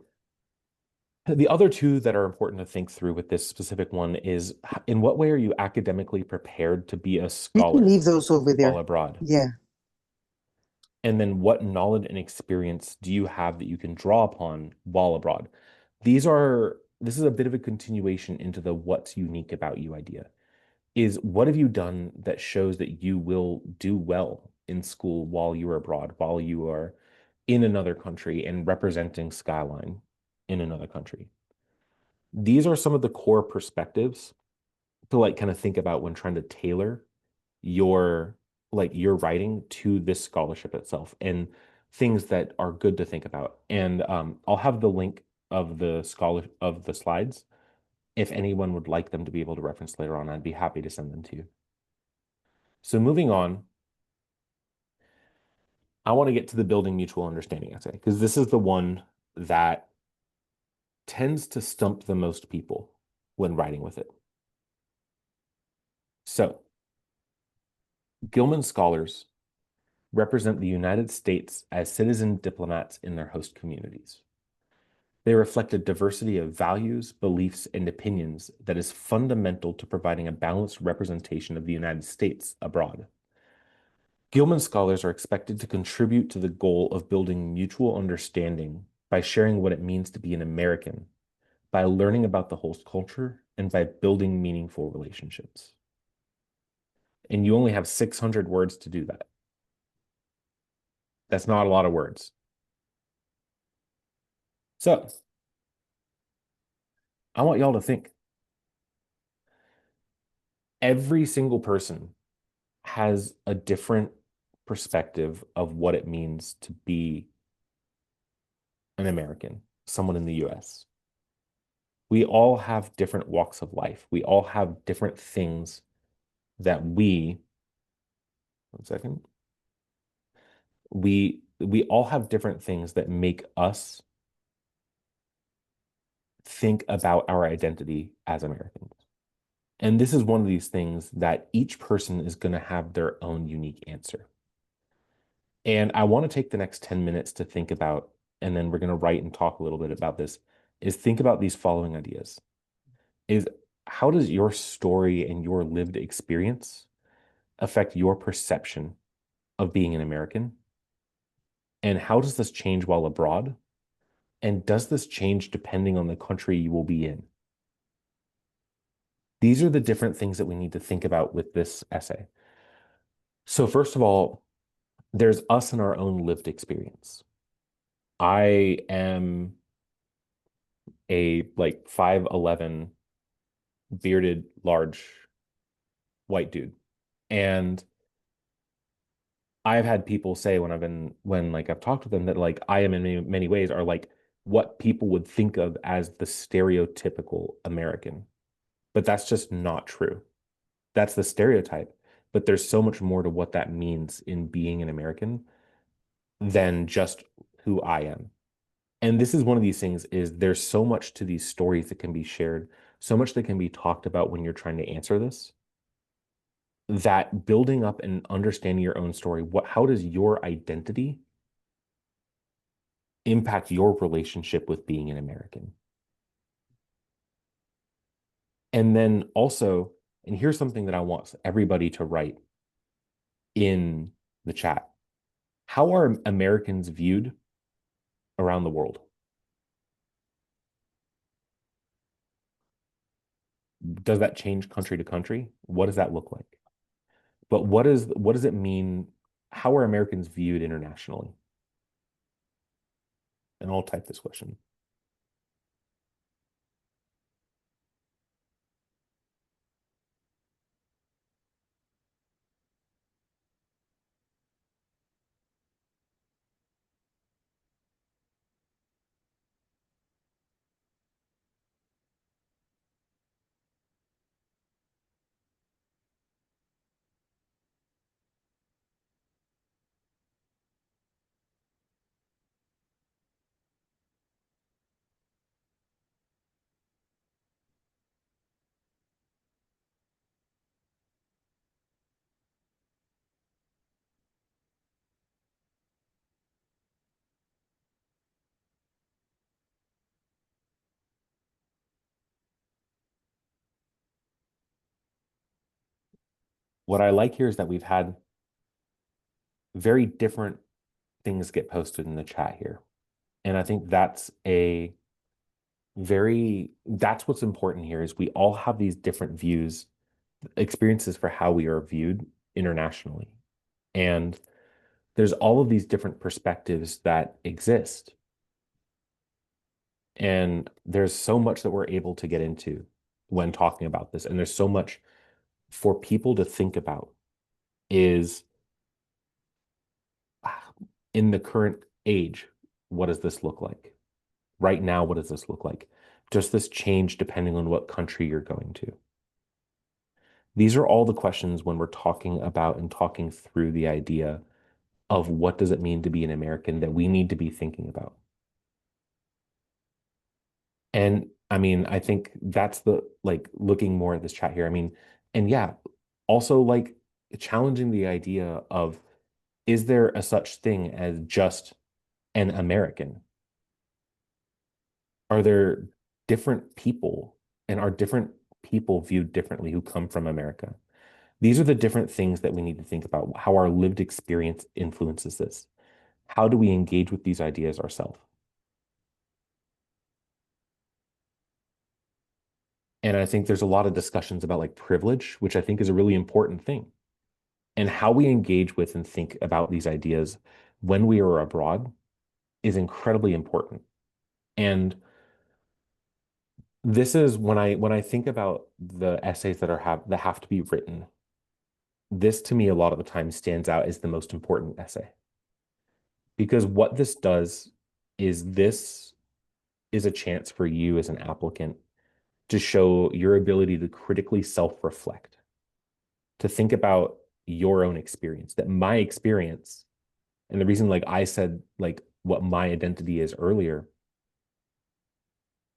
the other two that are important to think through with this specific one is, in what way are you academically prepared to be a You scholar can leave those over while there. abroad? Yeah. And then what knowledge and experience do you have that you can draw upon while abroad? This is a bit of a continuation into the what's unique about you idea. Is what have you done that shows that you will do well in school while you are abroad, while you are in another country and representing Skyline in another country? These are some of the core perspectives to like kind of think about when trying to tailor your your writing to this scholarship itself, and things that are good to think about. And I'll have the link of the slides if anyone would like them to be able to reference later on. I'd be happy to send them to you. So moving on, I want to get to the building mutual understanding essay, because this is the one that tends to stump the most people when writing with it. So, Gilman scholars represent the United States as citizen diplomats in their host communities. They reflect a diversity of values, beliefs, and opinions that is fundamental to providing a balanced representation of the United States abroad. Gilman scholars are expected to contribute to the goal of building mutual understanding by sharing what it means to be an American, by learning about the host culture, and by building meaningful relationships. And you only have 600 words to do that. That's not a lot of words. So, I want y'all to think. Every single person has a different perspective of what it means to be an American, someone in the US. We all have different walks of life. We all have different things that one second. We all have different things that make us think about our identity as Americans. And this is one of these things that each person is going to have their own unique answer. And I want to take the next 10 minutes to think about, and then we're going to write and talk a little bit about this, is think about these following ideas. Is how does your story and your lived experience affect your perception of being an American? And how does this change while abroad? And does this change depending on the country you will be in? These are the different things that we need to think about with this essay. So first of all, there's us and our own lived experience. I am a 5'11" bearded, large white dude. And I've had people say when I've talked with them that I am in many ways are what people would think of as the stereotypical American. But that's just not true. That's the stereotype. But there's so much more to what that means in being an American than just who I am. And this is one of these things, is there's so much to these stories that can be shared, so much that can be talked about when you're trying to answer this, that building up and understanding your own story, how does your identity impact your relationship with being an American? And then also, and here's something that I want everybody to write in the chat. How are Americans viewed around the world? Does that change country to country? What does that look like? But what does it mean? How are Americans viewed internationally? And I'll type this question. what I like here is that we've had very different things get posted in the chat here. And I think that's that's what's important here is we all have these different views, experiences for how we are viewed internationally. And there's all of these different perspectives that exist. And there's so much that we're able to get into when talking about this. And there's so much for people to think about is in the current age, what does this look like? Right now, what does this look like? Does this change depending on what country you're going to? These are all the questions when we're talking about and talking through the idea of what does it mean to be an American that we need to be thinking about. And I mean, I think that's the like looking more at this chat here. I mean, and yeah, also like challenging the idea of is there a such thing as just an American? Are there different people and are different people viewed differently who come from America? These are the different things that we need to think about, how our lived experience influences this. How do we engage with these ideas ourselves? And I think there's a lot of discussions about like privilege, which I think is a really important thing. And how we engage with and think about these ideas when we are abroad is incredibly important. And this is when I think about the essays that have to be written, this to me a lot of the time stands out as the most important essay. Because what this is a chance for you as an applicant to show your ability to critically self-reflect, to think about your own experience, that my experience, and the reason like I said like what my identity is earlier,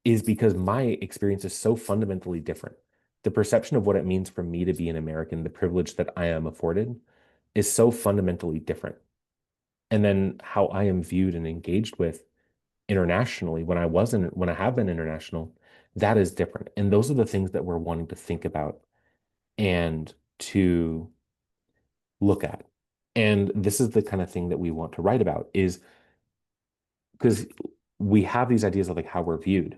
is because my experience is so fundamentally different. The perception of what it means for me to be an American, the privilege that I am afforded, is so fundamentally different. And then how I am viewed and engaged with internationally when I have been international, that is different. And those are the things that we're wanting to think about and to look at. And this is the kind of thing that we want to write about is because we have these ideas of like how we're viewed.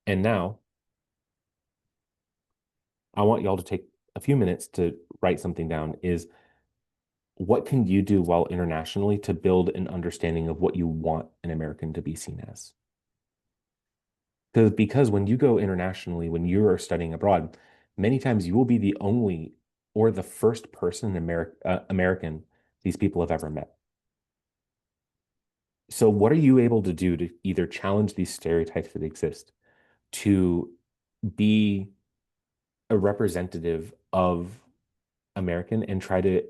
And now I want y'all to take a few minutes to write something down is what can you do while internationally to build an understanding of what you want an American to be seen as? Because when you go internationally, when you are studying abroad, many times you will be the only or the first person American these people have ever met. So what are you able to do to either challenge these stereotypes that exist, to be a representative of American and try to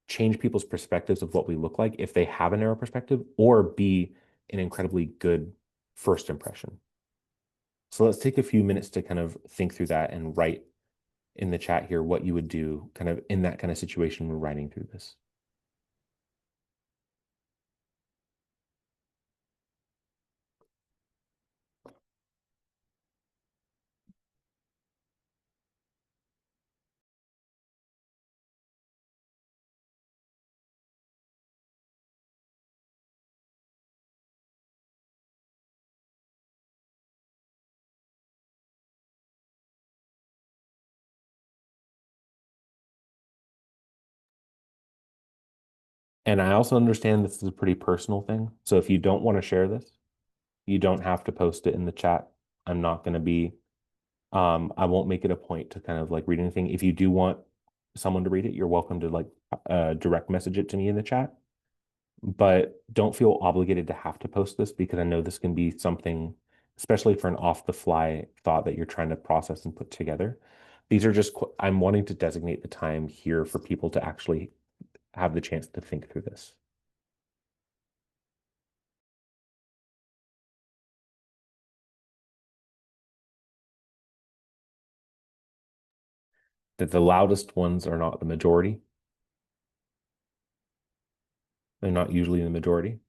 change people's perspectives of what we look like if they have a narrow perspective, or be an incredibly good first impression? So let's take a few minutes to kind of think through that and write in the chat here what you would do kind of in that kind of situation when writing through this. And I also understand this is a pretty personal thing. So if you don't want to share this, you don't have to post it in the chat. I'm not going to be, I won't make it a point to kind of like read anything. If you do want someone to read it, you're welcome to like direct message it to me in the chat. But don't feel obligated to have to post this because I know this can be something, especially for an off the fly thought that you're trying to process and put together. These are just, I'm wanting to designate the time here for people to actually have the chance to think through this. That the loudest ones are not the majority. They're not usually the majority.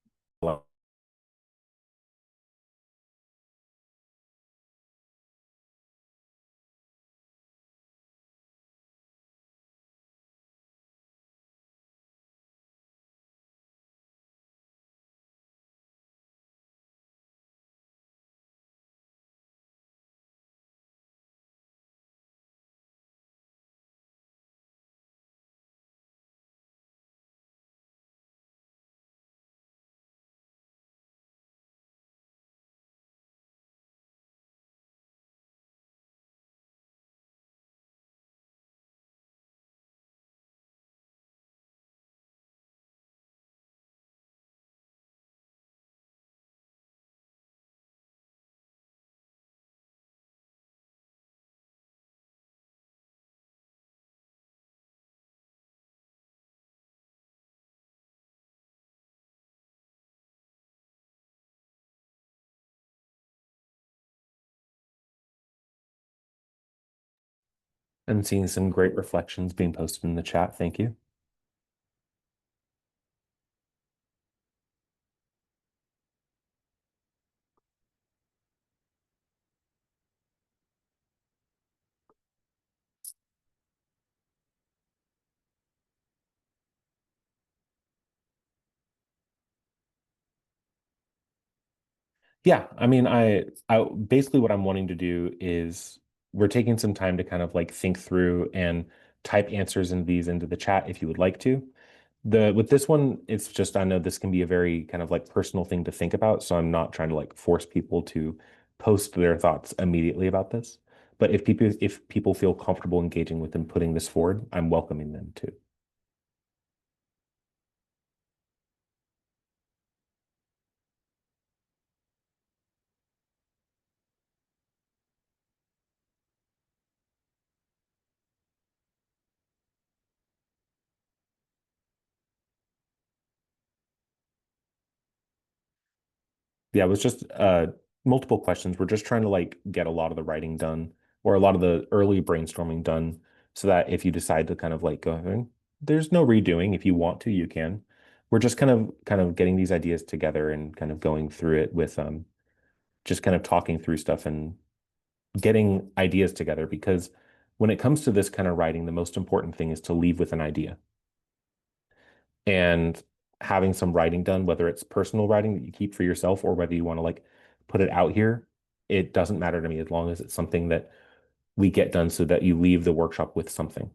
I'm seeing some great reflections being posted in the chat. Thank you. Yeah, I mean, I basically what I'm wanting to do is we're taking some time to kind of like think through and type answers in these into the chat if you would like to. With this one, it's just I know this can be a very kind of like personal thing to think about, so I'm not trying to like force people to post their thoughts immediately about this. But if people feel comfortable engaging with and putting this forward, I'm welcoming them too. Yeah, it was just multiple questions. We're just trying to like get a lot of the writing done or a lot of the early brainstorming done so that if you decide to kind of like go, there's no redoing. If you want to, you can. We're just kind of getting these ideas together and kind of going through it with just kind of talking through stuff and getting ideas together because when it comes to this kind of writing, the most important thing is to leave with an idea. And having some writing done, whether it's personal writing that you keep for yourself or whether you want to like put it out here, it doesn't matter to me as long as it's something that we get done so that you leave the workshop with something.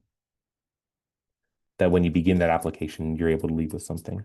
That when you begin that application, you're able to leave with something.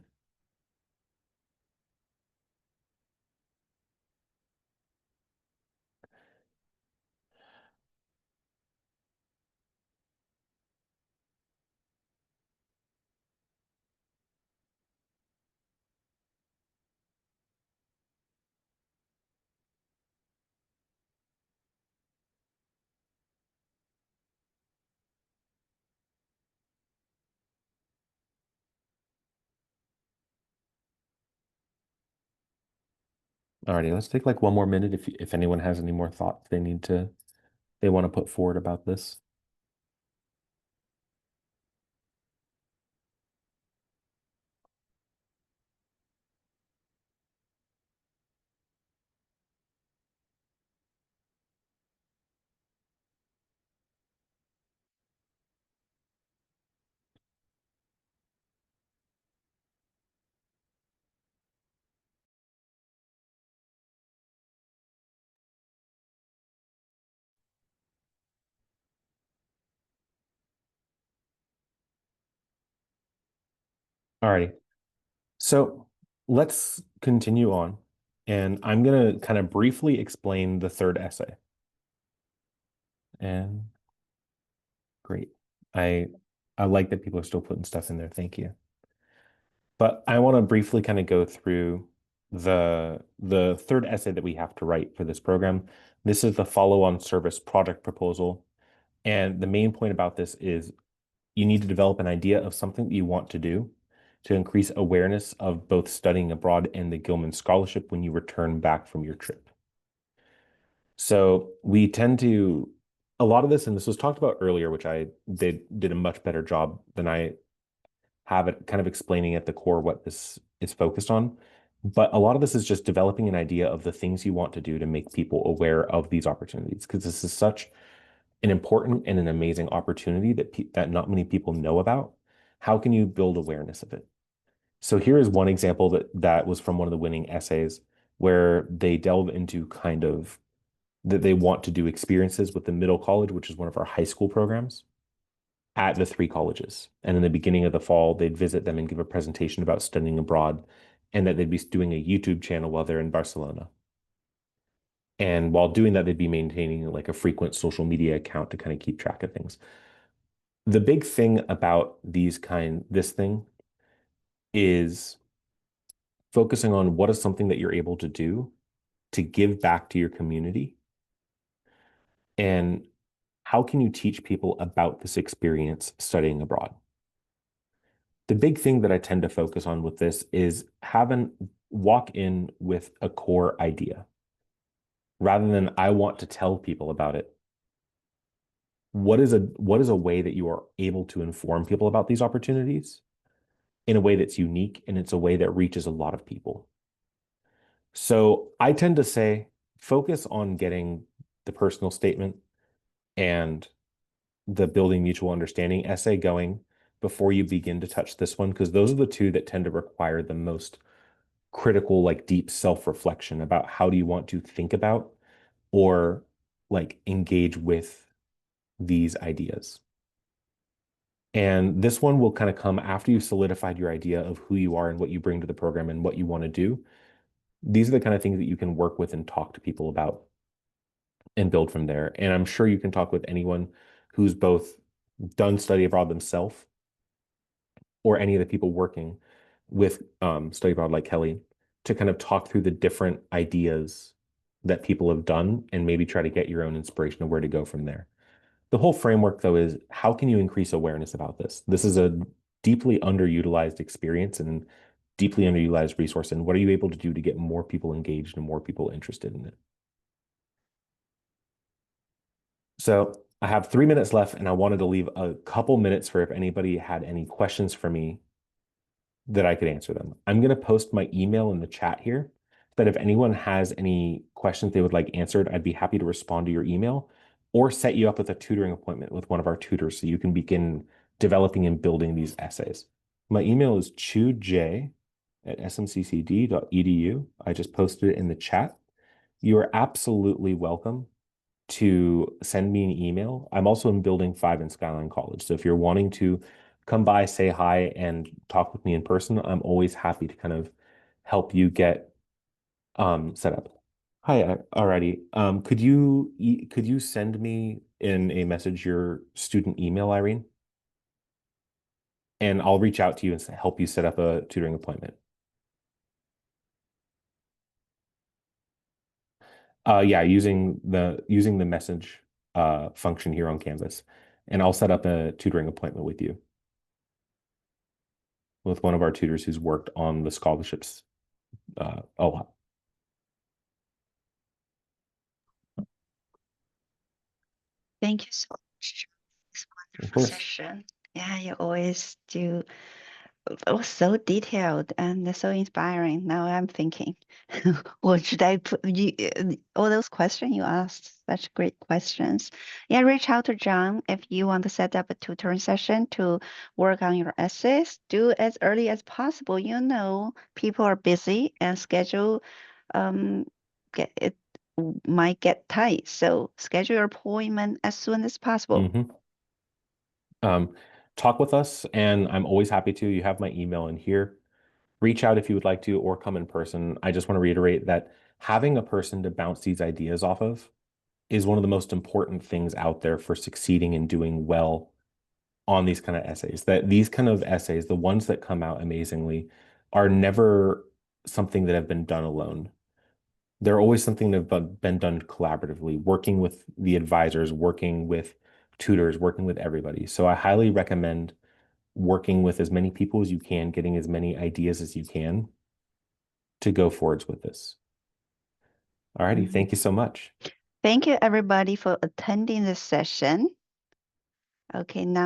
Alrighty, let's take like one more minute if anyone has any more thoughts they want to put forward about this. Alrighty, so let's continue on, and I'm gonna kind of briefly explain the third essay. And great. I I like that people are still putting stuff in there. Thank you. But I want to briefly kind of go through the third essay that we have to write for this program. This is the follow-on service project proposal. And the main point about this is you need to develop an idea of something that you want to do to increase awareness of both studying abroad and the Gilman Scholarship when you return back from your trip. So we tend to, a lot of this, and this was talked about earlier, which they did a much better job than I have it kind of explaining at the core what this is focused on. But a lot of this is just developing an idea of the things you want to do to make people aware of these opportunities, because this is such an important and an amazing opportunity that not many people know about. How can you build awareness of it? So here is one example that was from one of the winning essays where they delve into kind of that they want to do experiences with the middle college, which is one of our high school programs, at the three colleges. And in the beginning of the fall, they'd visit them and give a presentation about studying abroad, and that they'd be doing a YouTube channel while they're in Barcelona. And while doing that, they'd be maintaining like a frequent social media account to kind of keep track of things. The big thing about this thing is focusing on what is something that you're able to do to give back to your community, and how can you teach people about this experience studying abroad? The big thing that I tend to focus on with this is walk in with a core idea rather than I want to tell people about it. what is a way that you are able to inform people about these opportunities in a way that's unique, and it's a way that reaches a lot of people. So I tend to say, focus on getting the personal statement and the building mutual understanding essay going before you begin to touch this one, because those are the two that tend to require the most critical, like deep self-reflection about how do you want to think about or like engage with these ideas. And this one will kind of come after you've solidified your idea of who you are and what you bring to the program and what you want to do. These are the kind of things that you can work with and talk to people about and build from there. And I'm sure you can talk with anyone who's both done study abroad themselves or any of the people working with study abroad like Kelly to kind of talk through the different ideas that people have done and maybe try to get your own inspiration of where to go from there. The whole framework, though, is how can you increase awareness about this? This is a deeply underutilized experience and deeply underutilized resource. And what are you able to do to get more people engaged and more people interested in it? So I have 3 minutes left, and I wanted to leave a couple minutes for if anybody had any questions for me that I could answer them. I'm going to post my email in the chat here, that if anyone has any questions they would like answered, I'd be happy to respond to your email or set you up with a tutoring appointment with one of our tutors so you can begin developing and building these essays. My email is chuj@smccd.edu. I just posted it in the chat. You are absolutely welcome to send me an email. I'm also in Building 5 in Skyline College. So if you're wanting to come by, say hi, and talk with me in person, I'm always happy to kind of help you get set up. Hi, alrighty. Could you send me in a message your student email, Irene? And I'll reach out to you and help you set up a tutoring appointment. Yeah, using the message function here on Canvas, and I'll set up a tutoring appointment with you, with one of our tutors who's worked on the scholarships a lot. Thank you so much for this Of wonderful course. session. Yeah, you always do. It was so detailed and so inspiring. Now I'm thinking, what should I put? All those questions you asked, such great questions. Yeah, reach out to John if you want to set up a tutoring session to work on your essays. Do as early as possible. You know, people are busy and schedule get it might get tight. So schedule your appointment as soon as possible. Talk with us, and I'm always happy to. You have my email in here. Reach out if you would like to, or come in person. I just want to reiterate that having a person to bounce these ideas off of is one of the most important things out there for succeeding and doing well on these kind of essays. That these kind of essays, the ones that come out amazingly, are never something that have been done alone. They're always something that have been done collaboratively, working with the advisors, working with tutors, working with everybody. So I highly recommend working with as many people as you can, getting as many ideas as you can to go forwards with this. All righty. Thank you so much. Thank you, everybody, for attending this session. Okay, now